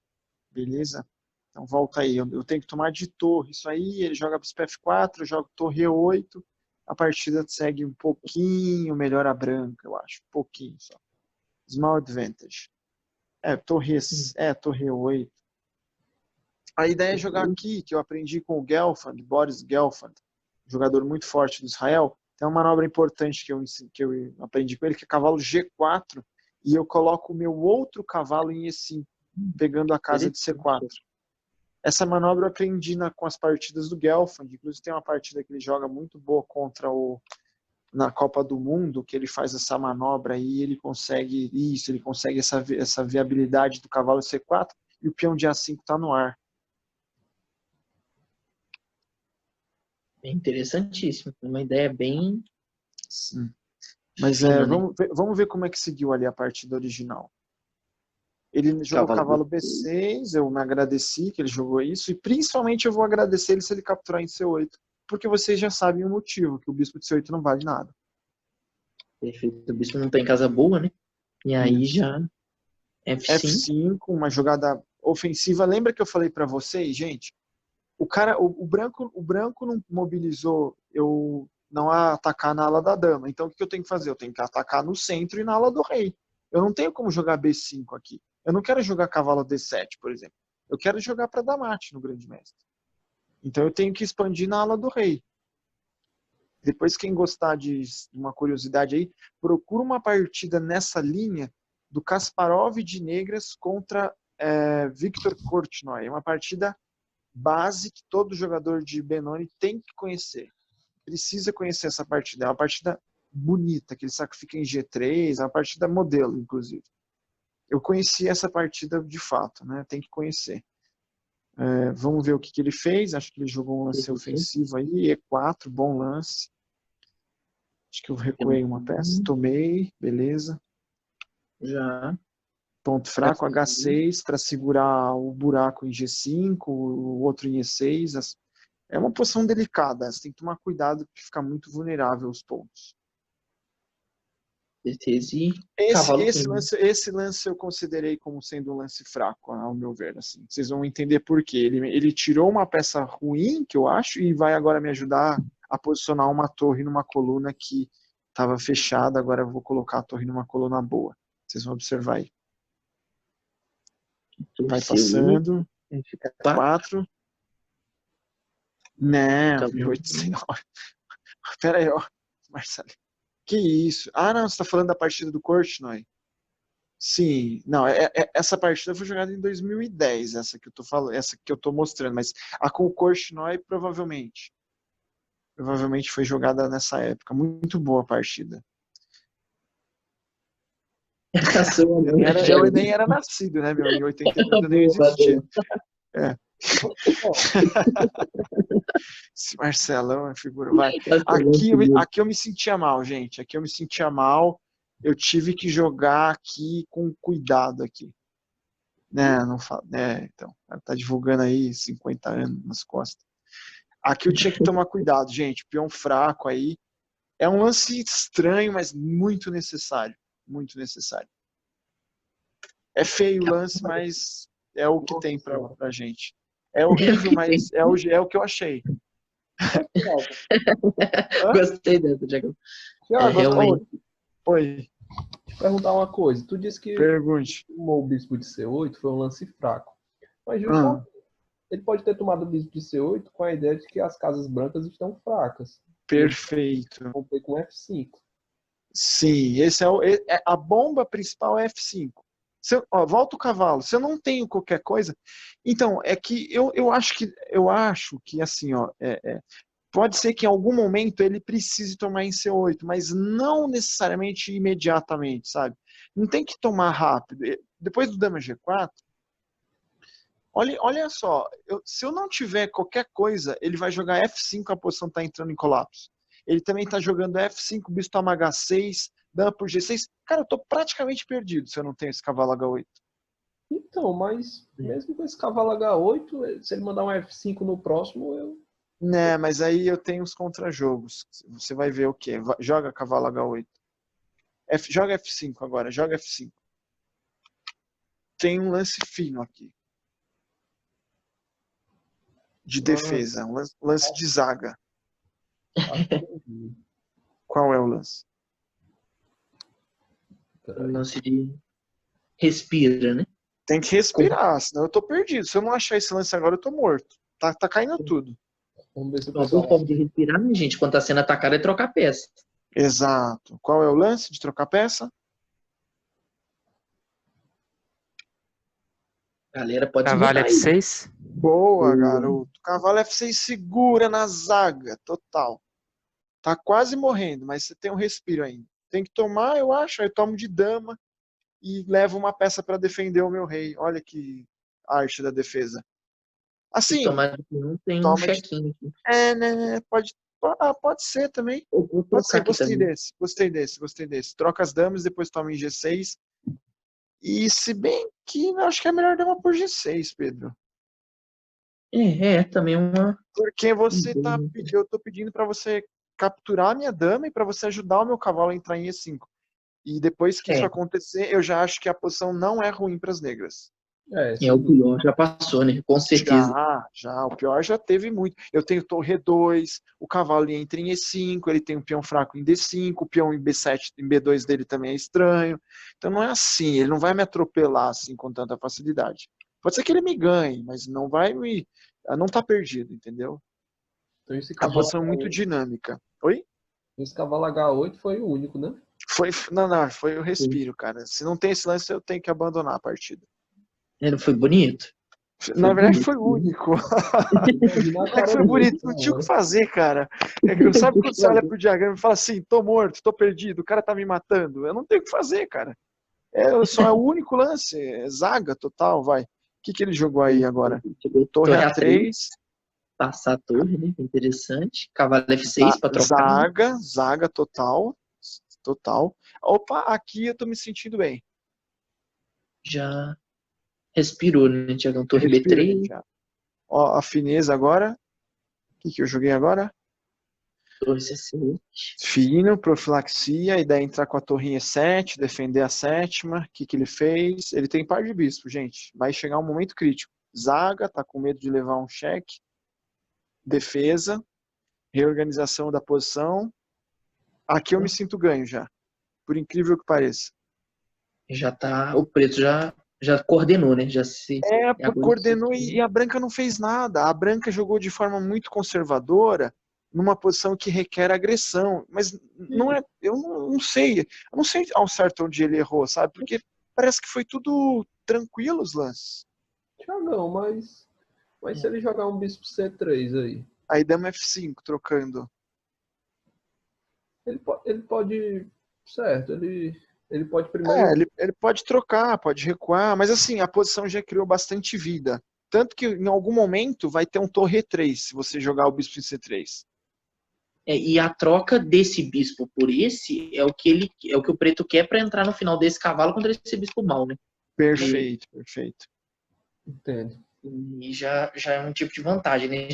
Beleza? Então volta aí. Eu tenho que tomar de torre. Isso aí, ele joga bispo F4, eu jogo torre E8. A partida segue um pouquinho melhor a branca, eu acho. Um pouquinho só. Small advantage. Torre E8. A ideia é jogar aqui, que eu aprendi com o Gelfand, Boris Gelfand, jogador muito forte do Israel. Tem uma manobra importante que eu aprendi com ele, que é cavalo G4, e eu coloco o meu outro cavalo em E5, pegando a casa de C4. Essa manobra eu aprendi com as partidas do Gelfand, inclusive tem uma partida que ele joga muito boa na Copa do Mundo, que ele faz essa manobra e ele consegue essa viabilidade do cavalo C4, e o peão de A5 está no ar. É interessantíssimo. Uma ideia bem... Sim. Mas fina, vamos ver como é que seguiu ali a partida original. Ele jogou cavalo B6, eu me agradeci que ele jogou isso, e principalmente eu vou agradecer ele se ele capturar em C8, porque vocês já sabem o motivo, que o bispo de C8 não vale nada. Perfeito. O bispo não tem casa boa, né? E aí já... F5, uma jogada ofensiva. Lembra que eu falei para vocês, gente? O branco não mobilizou eu não atacar na ala da dama. Então o que eu tenho que fazer? Eu tenho que atacar no centro e na ala do rei. Eu não tenho como jogar B5 aqui. Eu não quero jogar cavalo D7, por exemplo. Eu quero jogar para dar mate no grande mestre. Então eu tenho que expandir na ala do rei. Depois, quem gostar de uma curiosidade aí, procura uma partida nessa linha do Kasparov de negras contra Victor Korchnoi. É uma partida base que todo jogador de Benoni tem que conhecer. Precisa conhecer essa partida. É uma partida bonita, que ele sacrifica em G3, é uma partida modelo, inclusive. Eu conheci essa partida de fato, né? Tem que conhecer. Vamos ver o que ele fez. Acho que ele jogou um lance ofensivo aí, E4, bom lance. Acho que eu recuei uma peça, tomei, beleza. Já. Ponto fraco, H6, para segurar o buraco em G5, o outro em E6. É uma posição delicada, você tem que tomar cuidado porque fica muito vulnerável os pontos. Esse lance eu considerei como sendo um lance fraco, ao meu ver. Assim. Vocês vão entender por quê. Ele tirou uma peça ruim, que eu acho, e vai agora me ajudar a posicionar uma torre numa coluna que estava fechada. Agora eu vou colocar a torre numa coluna boa. Vocês vão observar aí. Vai passando. 4. Não, 1800. Pera aí, ó. Marcelo. Que isso? Ah, não, você está falando da partida do Korchnoi. Sim, não, essa partida foi jogada em 2010, essa que eu tô falando, essa que eu tô mostrando, mas a com o Korchnoi provavelmente foi jogada nessa época. Muito boa a partida. Eu nem era nascido, né, meu? Em 82 eu nem existia. Esse Marcelão é figura. Vai. Aqui eu me sentia mal, gente. Aqui eu me sentia mal. Eu tive que jogar aqui com cuidado aqui. Né, não fala. Então, tá divulgando aí 50 anos nas costas. Aqui eu tinha que tomar cuidado, gente. Peão fraco aí. É um lance estranho, mas muito necessário. Muito necessário. É feio o lance, mas é o que tem pra gente. É horrível, mas é o que eu achei. Gostei dessa, Diego. Realmente. Oi. Te perguntar uma coisa. Tu disse que tomou o bispo de C8 foi um lance fraco. Mas justamente ele pode ter tomado o bispo de C8 com a ideia de que as casas brancas estão fracas. Perfeito. Rompei com F5. Sim, esse a bomba principal é F5. Volta o cavalo. Se eu não tenho qualquer coisa, então é que eu acho que assim, ó, pode ser que em algum momento ele precise tomar em C8, mas não necessariamente imediatamente, sabe? Não tem que tomar rápido. Depois do dama G4, olha só, se eu não tiver qualquer coisa, ele vai jogar F5, a posição está entrando em colapso. Ele também está jogando F5, bispo toma H6, dama por G6. Cara, eu tô praticamente perdido se eu não tenho esse cavalo H8. Então, mas mesmo com esse cavalo H8, se ele mandar um F5 no próximo, eu... Né, mas aí eu tenho os contrajogos. Você vai ver o quê? Joga cavalo H8. Joga F5 agora, joga F5. Tem um lance fino aqui. De defesa, um lance de zaga. Qual é o lance? O lance de respira, né? Tem que respirar, senão eu tô perdido. Se eu não achar esse lance agora, eu tô morto. Tá caindo tudo. Vamos ver se o forma de respirar, né, gente? Quando tá sendo atacado é trocar peça. Exato. Qual é o lance de trocar peça? Galera, pode Cavalo F6. Boa, garoto. Cavalo F6 segura na zaga, total. Tá quase morrendo, mas você tem um respiro ainda. Tem que tomar, eu acho. Aí eu tomo de dama e levo uma peça para defender o meu rei. Olha que arte da defesa. Assim, não tem um chequinho aqui. Né? Pode ser também. Pode ser, gostei desse. Troca as damas, depois toma em G6. E se bem que eu acho que é melhor dama por G6, Pedro. Também uma... Porque eu tô pedindo para você capturar a minha dama e para você ajudar o meu cavalo a entrar em E5. E depois que isso acontecer, eu já acho que a posição não é ruim para as negras. O pior já passou, né? Com certeza. Já. O pior já teve muito. Eu tenho torre E2, o cavalo entra em E5, ele tem um peão fraco em D5, o peão em B7, em B2 dele também é estranho. Então não é assim, ele não vai me atropelar assim com tanta facilidade. Pode ser que ele me ganhe, mas não vai me... Não tá perdido, entendeu? Então, esse A posição é muito dinâmica. Oi? Esse cavalo H8 foi o único, né? Não, foi o respiro, cara. Se não tem esse lance, eu tenho que abandonar a partida. Ele foi bonito. Na verdade, bonito. foi o único. Imagina a Não é que cara foi dele bonito, na não tinha o que hora. fazer, cara. Sabe quando você olha pro diagrama e fala assim, tô morto, tô perdido, o cara tá me matando? Eu não tenho o que fazer, cara. Só é o único lance, zaga total, vai. O que ele jogou aí agora? Torre A3. Passar a torre, né? Interessante. Cavalo F6 para trocar. Zaga total. Total. Opa, aqui eu tô me sentindo bem. Já respirou, né, Tiagão? Torre Respirei B3, já. Ó, a fineza agora. O que eu joguei agora? torre C7. Fino, profilaxia, e daí entrar com a torrinha E7, defender a sétima. O que ele fez? Ele tem par de bispo, gente. Vai chegar um momento crítico. Zaga, tá com medo de levar um cheque. Defesa, reorganização da posição. Aqui eu me sinto ganho já. Por incrível que pareça. Já tá. O preto já coordenou, né? Já se. Coordenou e a branca não fez nada. A branca jogou de forma muito conservadora, numa posição que requer agressão. Mas não é, eu não sei. Eu não sei ao certo onde ele errou, sabe? Porque parece que foi tudo tranquilo os lances. Tiagão, mas se ele jogar um bispo C3 aí? Aí dama F5 trocando. Ele pode. Certo, ele pode primeiro. Ele pode trocar, pode recuar, mas assim, a posição já criou bastante vida. Tanto que em algum momento vai ter um torre E3, se você jogar o bispo em C3. E a troca desse bispo por esse é o que o preto quer para entrar no final desse cavalo contra esse bispo mal, né? Perfeito, perfeito. Entendo. E já é um tipo de vantagem, né?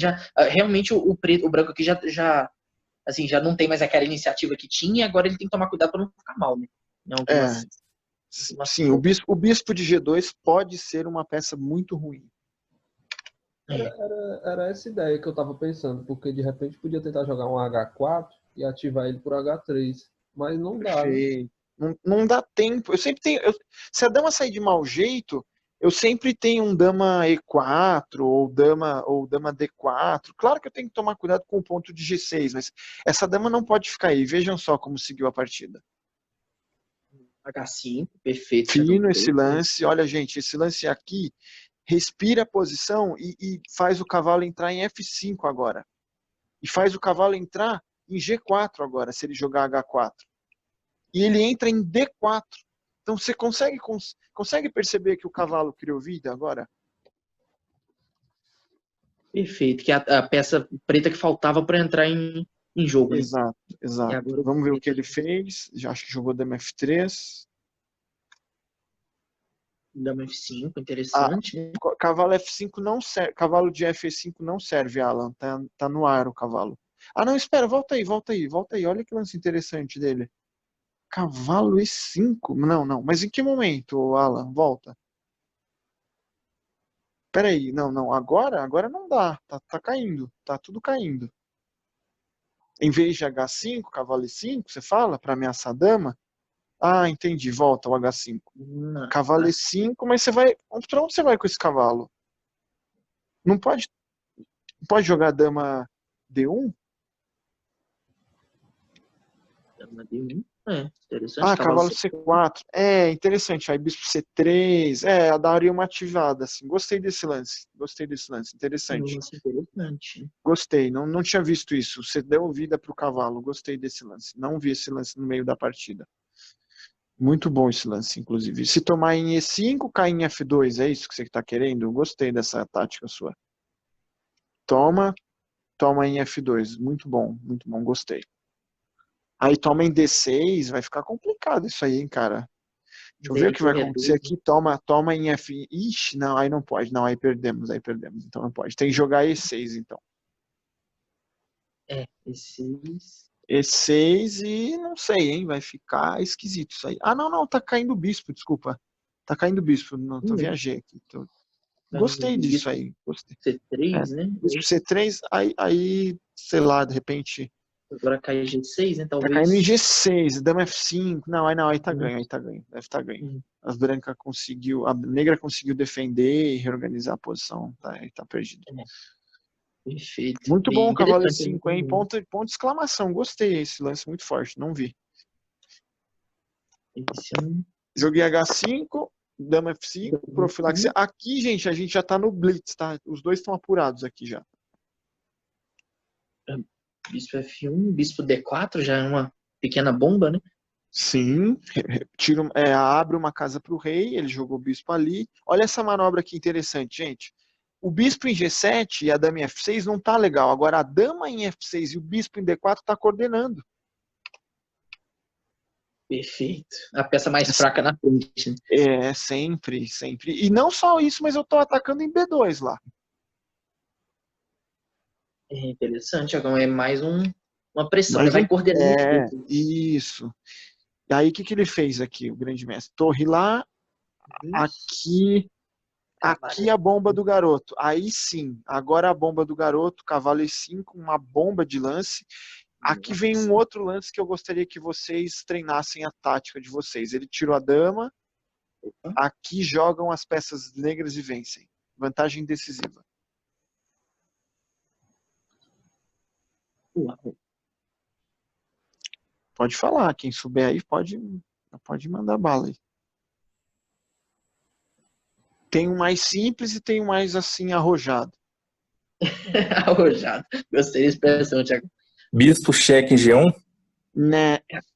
Realmente o branco aqui já não tem mais aquela iniciativa que tinha, e agora ele tem que tomar cuidado para não ficar mal, né? Sim, o bispo de G2 pode ser uma peça muito ruim. Era essa ideia que eu tava pensando, porque de repente podia tentar jogar um H4 e ativar ele por H3, mas não dá, né? Não dá tempo. Eu sempre tenho. Se a dama sair de mau jeito, eu sempre tenho um dama E4 ou dama D4. Claro que eu tenho que tomar cuidado com o ponto de G6, mas essa dama não pode ficar aí. Vejam só como seguiu a partida. H5, perfeito. Fino esse lance. Olha, gente, esse lance aqui respira a posição e faz o cavalo entrar em F5 agora. E faz o cavalo entrar em G4 agora, se ele jogar H4. E ele entra em D4. Então você consegue perceber que o cavalo criou vida agora? Perfeito, que é a peça preta que faltava para entrar em jogo. Exato, exato. Vamos ver o que ele fez. Já acho que jogou dama F3. Dama F5, interessante. Cavalo F5 não serve. Cavalo de F5 não serve, Alan. Tá no ar o cavalo. Ah, não, espera, volta aí. Olha que lance interessante dele. Cavalo E5? Não. Mas em que momento, Alan? Volta. Peraí, não. Agora não dá. Tá caindo. Tá tudo caindo. Em vez de H5, cavalo E5, você fala, para ameaçar a dama? Ah, entendi. Volta o H5. Cavalo E5, mas você vai. Pra onde você vai com esse cavalo? Não pode jogar dama D1? Dama D1. Interessante. Ah, cavalo C4. Interessante. Aí bispo C3. Daria uma ativada, assim. Gostei desse lance. Interessante. Interessante. Gostei. Não tinha visto isso. Você deu vida pro cavalo. Gostei desse lance. Não vi esse lance no meio da partida. Muito bom esse lance, inclusive. Se tomar em E5, cai em F2. É isso que você está querendo? Gostei dessa tática sua. Toma em F2. Muito bom, gostei. Aí toma em D6, vai ficar complicado isso aí, hein, cara. Deixa eu ver o que vai acontecer aqui. Toma em F. Ixi, não, aí não pode. Não, aí perdemos. Então não pode. Tem que jogar E6, então. E6. E6 e não sei, hein? Vai ficar esquisito isso aí. Ah, não, tá caindo o bispo, desculpa. Tá caindo o bispo. Não, viajei aqui. Gostei disso aí. Gostei. C3, né? Bispo C3, aí, sei lá, de repente. Agora cai G6, né? Talvez. Tá caindo em G6, dama F5. Aí tá ganho. Deve estar ganho. A negra conseguiu defender e reorganizar a posição. Aí tá perdido. Perfeito. Muito Bem bom, cavalo interessante. E5, hein? Ponto de exclamação. Gostei esse lance muito forte, não vi. Esse é um- Joguei H5, dama F5, profilaxia. Aqui, gente, a gente já tá no blitz, tá? Os dois estão apurados aqui já. Bispo F1, bispo D4, já é uma pequena bomba, né? Sim, abre uma casa para o rei, ele jogou o bispo ali. Olha essa manobra aqui interessante, gente. O bispo em G7 e a dama em F6 não tá legal. Agora a dama em F6 e o bispo em D4 tá coordenando. Perfeito. A peça mais fraca na frente, né? É, sempre, sempre. E não só isso, mas eu tô atacando em B2 lá. É interessante, agora é mais uma pressão, Mas né? Vai coordenando tudo. isso. E aí, o que ele fez aqui, o grande mestre? Torre lá, aqui a bomba do garoto. Aí sim, agora a bomba do garoto, cavalo E5, uma bomba de lance. Aqui vem um outro lance que eu gostaria que vocês treinassem a tática de vocês. Ele tirou a dama, aqui jogam as peças negras e vencem. Vantagem decisiva. Uau. Pode falar, quem souber aí pode mandar bala aí. Tem um mais simples e tem um mais assim arrojado. Arrojado. Gostei da expressão, Thiago. Bispo cheque em G1. Né? Caramba.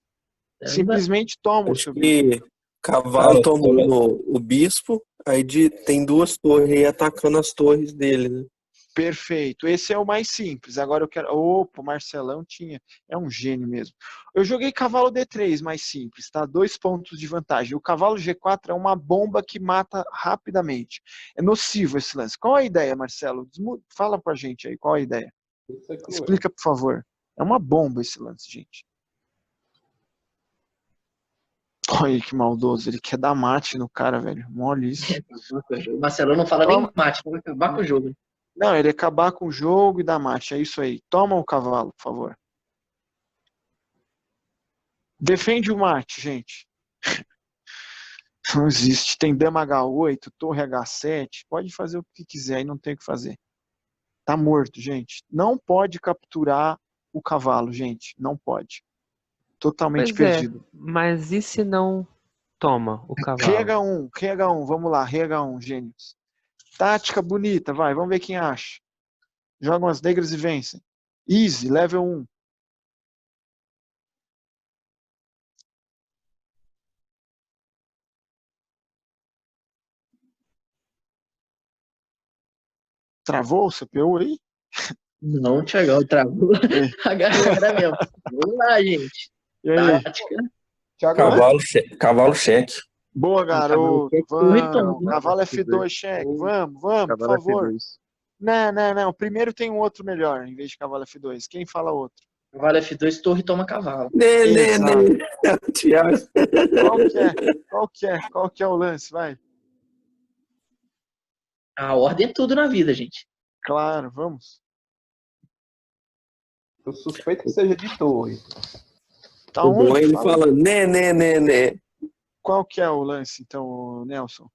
Simplesmente toma o Acho seu bispo. que cavalo tomou o bispo, aí tem duas torres aí atacando as torres dele, né? Perfeito. Esse é o mais simples. Agora eu quero. Opa, o Marcelão tinha. É um gênio mesmo. Eu joguei cavalo D3 mais simples, tá? 2 pontos de vantagem. O cavalo G4 é uma bomba que mata rapidamente. É nocivo esse lance. Qual a ideia, Marcelo? Fala pra gente aí, qual a ideia? Isso é cruel. Explica, por favor. É uma bomba esse lance, gente. Olha que maldoso. Ele quer dar mate no cara, velho. Mole isso. O Marcelo não fala nem mate, vai acabar com o jogo. Não, ele acabar com o jogo e dar mate. É isso aí. Toma o cavalo, por favor. Defende o mate, gente. Não existe. Tem dama H8, torre H7. Pode fazer o que quiser e não tem o que fazer. Tá morto, gente. Não pode capturar o cavalo, gente. Não pode. Totalmente Pois é, perdido. mas e se não toma o Rei cavalo? H1. Vamos lá. Rei H1, gênios. Tática bonita, vai. Vamos ver quem acha. Jogam as negras e vencem. Easy, level 1. Travou o CPU aí? Não, Thiagão, travou a galera mesmo. Vamos lá, gente. E aí? Tática. Cavalo cheque. Boa, garoto. Vamos. Né? Cavalo F2, cheque. Vamos, por favor. Não. Primeiro tem um outro melhor, em vez de cavalo F2. Quem fala outro? Cavalo F2, torre toma cavalo. Thiago. Qual que é o lance? Vai. A ordem é tudo na vida, gente. Claro, vamos. Eu suspeito que seja de torre. Tá O bom onde? é ele Fala. fala né. Qual que é o lance, então, Nelson?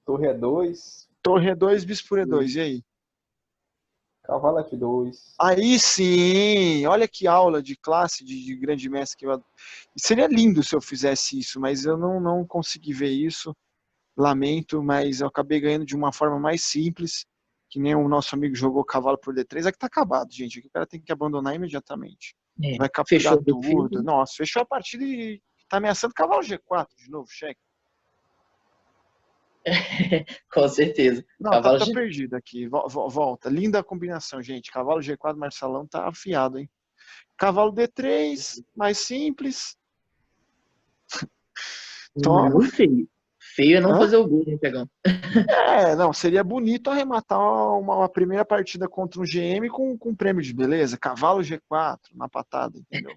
Torre E2. Torre E2, bispo E2. E aí? Cavalo F2. Aí sim! Olha que aula de classe de grande mestre que eu. Seria lindo se eu fizesse isso, mas eu não consegui ver isso. Lamento, mas eu acabei ganhando de uma forma mais simples, que nem o nosso amigo jogou cavalo por D3. Aqui tá acabado, gente. Aqui o cara tem que abandonar imediatamente. Vai capturar tudo. Nossa, fechou a partida e tá ameaçando cavalo G4 de novo, cheque. Com certeza. Não, Cavalo tá perdido aqui. Volta. Linda combinação, gente. Cavalo G4, Marcelão tá afiado, hein? Cavalo D3, mais simples. Toma. Muito feio. Feio é não fazer o gol, hein, Pegão? Não, seria bonito arrematar uma primeira partida contra um GM com prêmio de beleza. Cavalo G4 na patada, entendeu?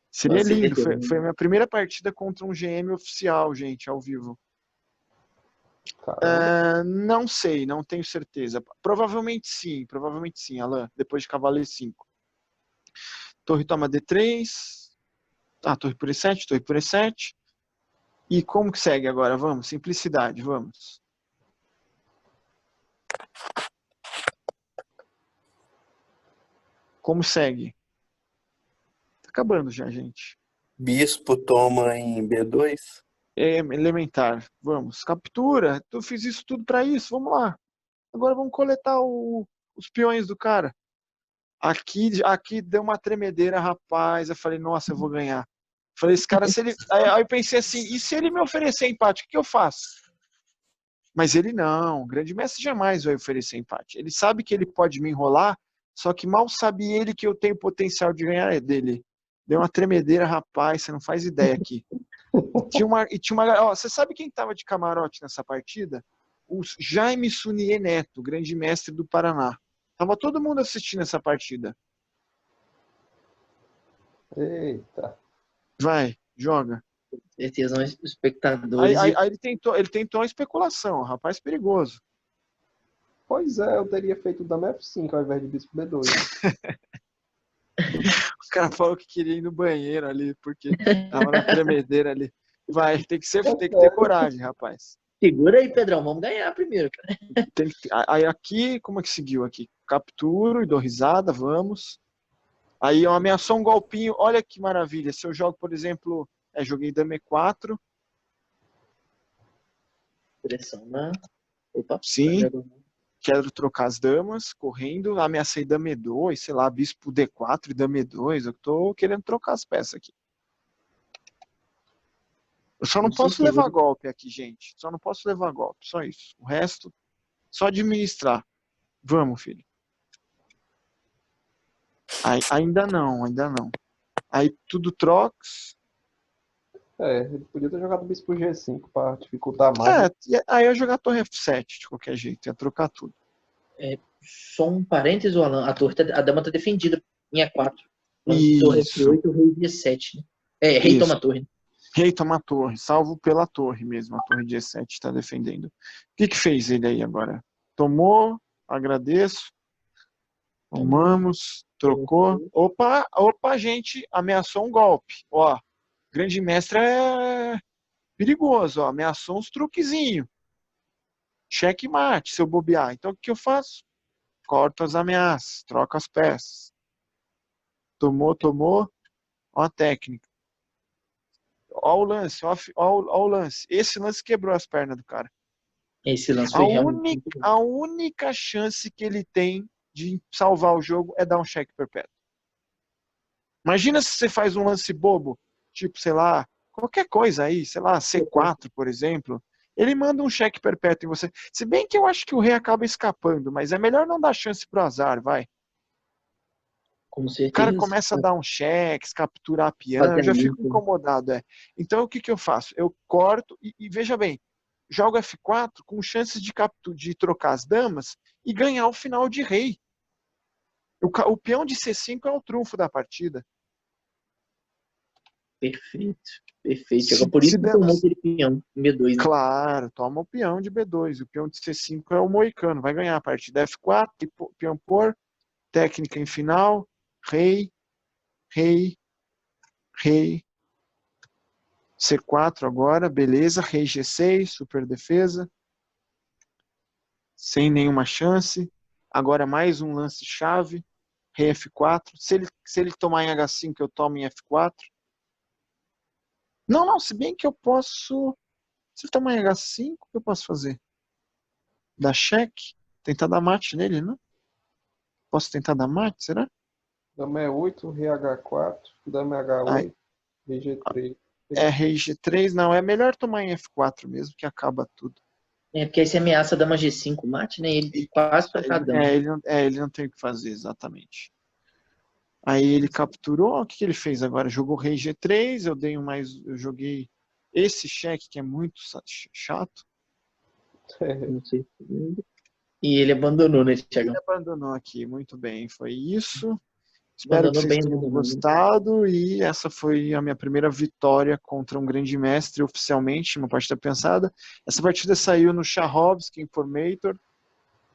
Seria lindo. Foi a minha primeira partida contra um GM oficial, gente, ao vivo. Não sei, não tenho certeza. Provavelmente sim, Alan, depois de cavalo E5. Torre toma D3. Torre por E7, torre por E7. E como que segue agora? Vamos, simplicidade, vamos. Como segue? Tá acabando já, gente. Bispo toma em B2. É elementar. Vamos. Captura. Eu fiz isso tudo pra isso. Vamos lá. Agora vamos coletar os peões do cara. Aqui deu uma tremedeira, rapaz. Eu falei, nossa, eu vou ganhar. Falei, esse cara, se ele. Aí eu pensei assim, e se ele me oferecer empate, o que eu faço? Mas ele não, o grande mestre jamais vai oferecer empate. Ele sabe que ele pode me enrolar, só que mal sabe ele que eu tenho potencial de ganhar dele. Deu uma tremedeira, rapaz, você não faz ideia aqui. Ó, você sabe quem estava de camarote nessa partida? O Jaime Sunier Neto, grande mestre do Paraná. Tava todo mundo assistindo essa partida. Eita. Vai, joga. Certeza, os espectadores. Aí ele tentou a especulação, rapaz perigoso. Pois é, eu teria feito dama F5 ao invés de bispo B2. O cara falou que queria ir no banheiro ali, porque tava na tremedeira ali. Vai, tem que ter coragem, rapaz. Segura aí, Pedrão. Vamos ganhar primeiro, cara. Aí aqui, como é que seguiu aqui? Capturo e dou risada, vamos. Aí eu ameaçou um golpinho. Olha que maravilha. Se eu jogo, por exemplo, joguei dama E4. Pressão na... Opa. Sim. Quero trocar as damas, correndo. Ameacei dama E2, sei lá, bispo D4 e dama E2. Eu tô querendo trocar as peças aqui. Eu só não posso levar golpe aqui, gente. Só não posso levar golpe. Só isso. O resto, só administrar. Vamos, filho. Ainda não. Aí tudo trox. Ele podia ter jogado bispo G5 para dificultar mais. Aí eu ia jogar torre F7 de qualquer jeito. Ia trocar tudo. Só um parênteses, Alan. A dama tá defendida em E4. Torre F8, o rei G7. Né? Rei Isso. toma a torre. Rei toma a torre, salvo pela torre mesmo. A torre de E7 está defendendo. O que fez ele aí agora? Tomou, agradeço. Tomamos, trocou. Opa, gente, ameaçou um golpe. Ó, grande mestre é perigoso, ó. Ameaçou uns truquezinhos. Cheque mate, se eu bobear. Então o que eu faço? Corto as ameaças, troco as peças. Tomou. Ó a técnica. Ó o lance, ó o lance. Esse lance quebrou as pernas do cara. Esse lance foi A única chance que ele tem de salvar o jogo é dar um cheque perpétuo. Imagina se você faz um lance bobo, tipo, sei lá, qualquer coisa aí, sei lá, C4, por exemplo. Ele manda um cheque perpétuo em você. Se bem que eu acho que o rei acaba escapando, mas é melhor não dar chance pro azar, vai. Com certeza. O cara começa a dar um cheque, capturar peão, eu já fico incomodado. Então o que eu faço? Eu corto e veja bem, jogo F4 com chances de trocar as damas e ganhar o final de rei. O peão de C5 é o trunfo da partida. Perfeito. Por isso que tomou aquele peão em B2. Né? Claro, toma o peão de B2. O peão de C5 é o moicano, vai ganhar a partida. F4, peão por, técnica em final, rei, C4 agora, beleza, rei G6, super defesa, sem nenhuma chance. Agora mais um lance chave, rei F4. Se ele tomar em H5, eu tomo em F4. Não, se bem que eu posso... Se ele tomar em H5, o que eu posso fazer? Dar cheque? Tentar dar mate nele, né? Posso tentar dar mate, será? Dama E8, rei H4, dama H8, rei G3. Rei G3, não, é melhor tomar em F4 mesmo, que acaba tudo. Porque aí você ameaça a dama G5 mate, né? Ele quase trocar a dama. Ele não tem o que fazer, exatamente. Aí ele capturou, o que ele fez agora? Jogou rei G3, eu joguei esse cheque que é muito chato. Não sei. E ele abandonou, né, Thiago? Ele abandonou aqui, muito bem, foi isso. Espero que vocês tenham gostado e essa foi a minha primeira vitória contra um grande mestre oficialmente, uma partida pensada. Essa partida saiu no Shahovsky Informator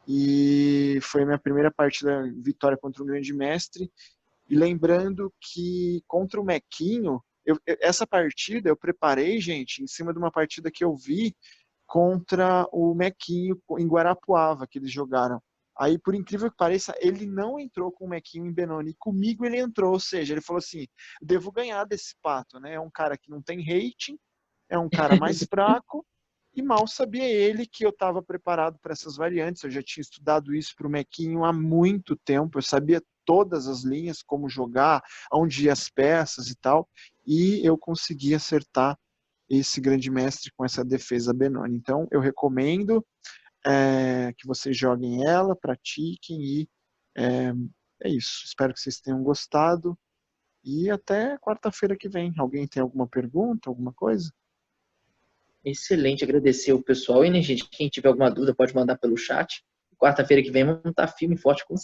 e foi a minha primeira partida vitória contra um grande mestre. E lembrando que contra o Mequinho, essa partida eu preparei, gente, em cima de uma partida que eu vi contra o Mequinho em Guarapuava, que eles jogaram. Aí, por incrível que pareça, ele não entrou com o Mequinho em Benoni. Comigo ele entrou, ou seja, ele falou assim, devo ganhar desse pato, né? É um cara que não tem rating, é um cara mais fraco, e mal sabia ele que eu estava preparado para essas variantes. Eu já tinha estudado isso para o Mequinho há muito tempo, eu sabia todas as linhas, como jogar, onde ir as peças e tal, e eu consegui acertar esse grande mestre com essa defesa Benoni. Então, eu recomendo que vocês joguem ela, pratiquem e é isso. Espero que vocês tenham gostado e até quarta-feira que vem. Alguém tem alguma pergunta, alguma coisa? Excelente, agradecer o pessoal. E, né, gente, quem tiver alguma dúvida pode mandar pelo chat. Quarta-feira que vem vamos estar firme e forte com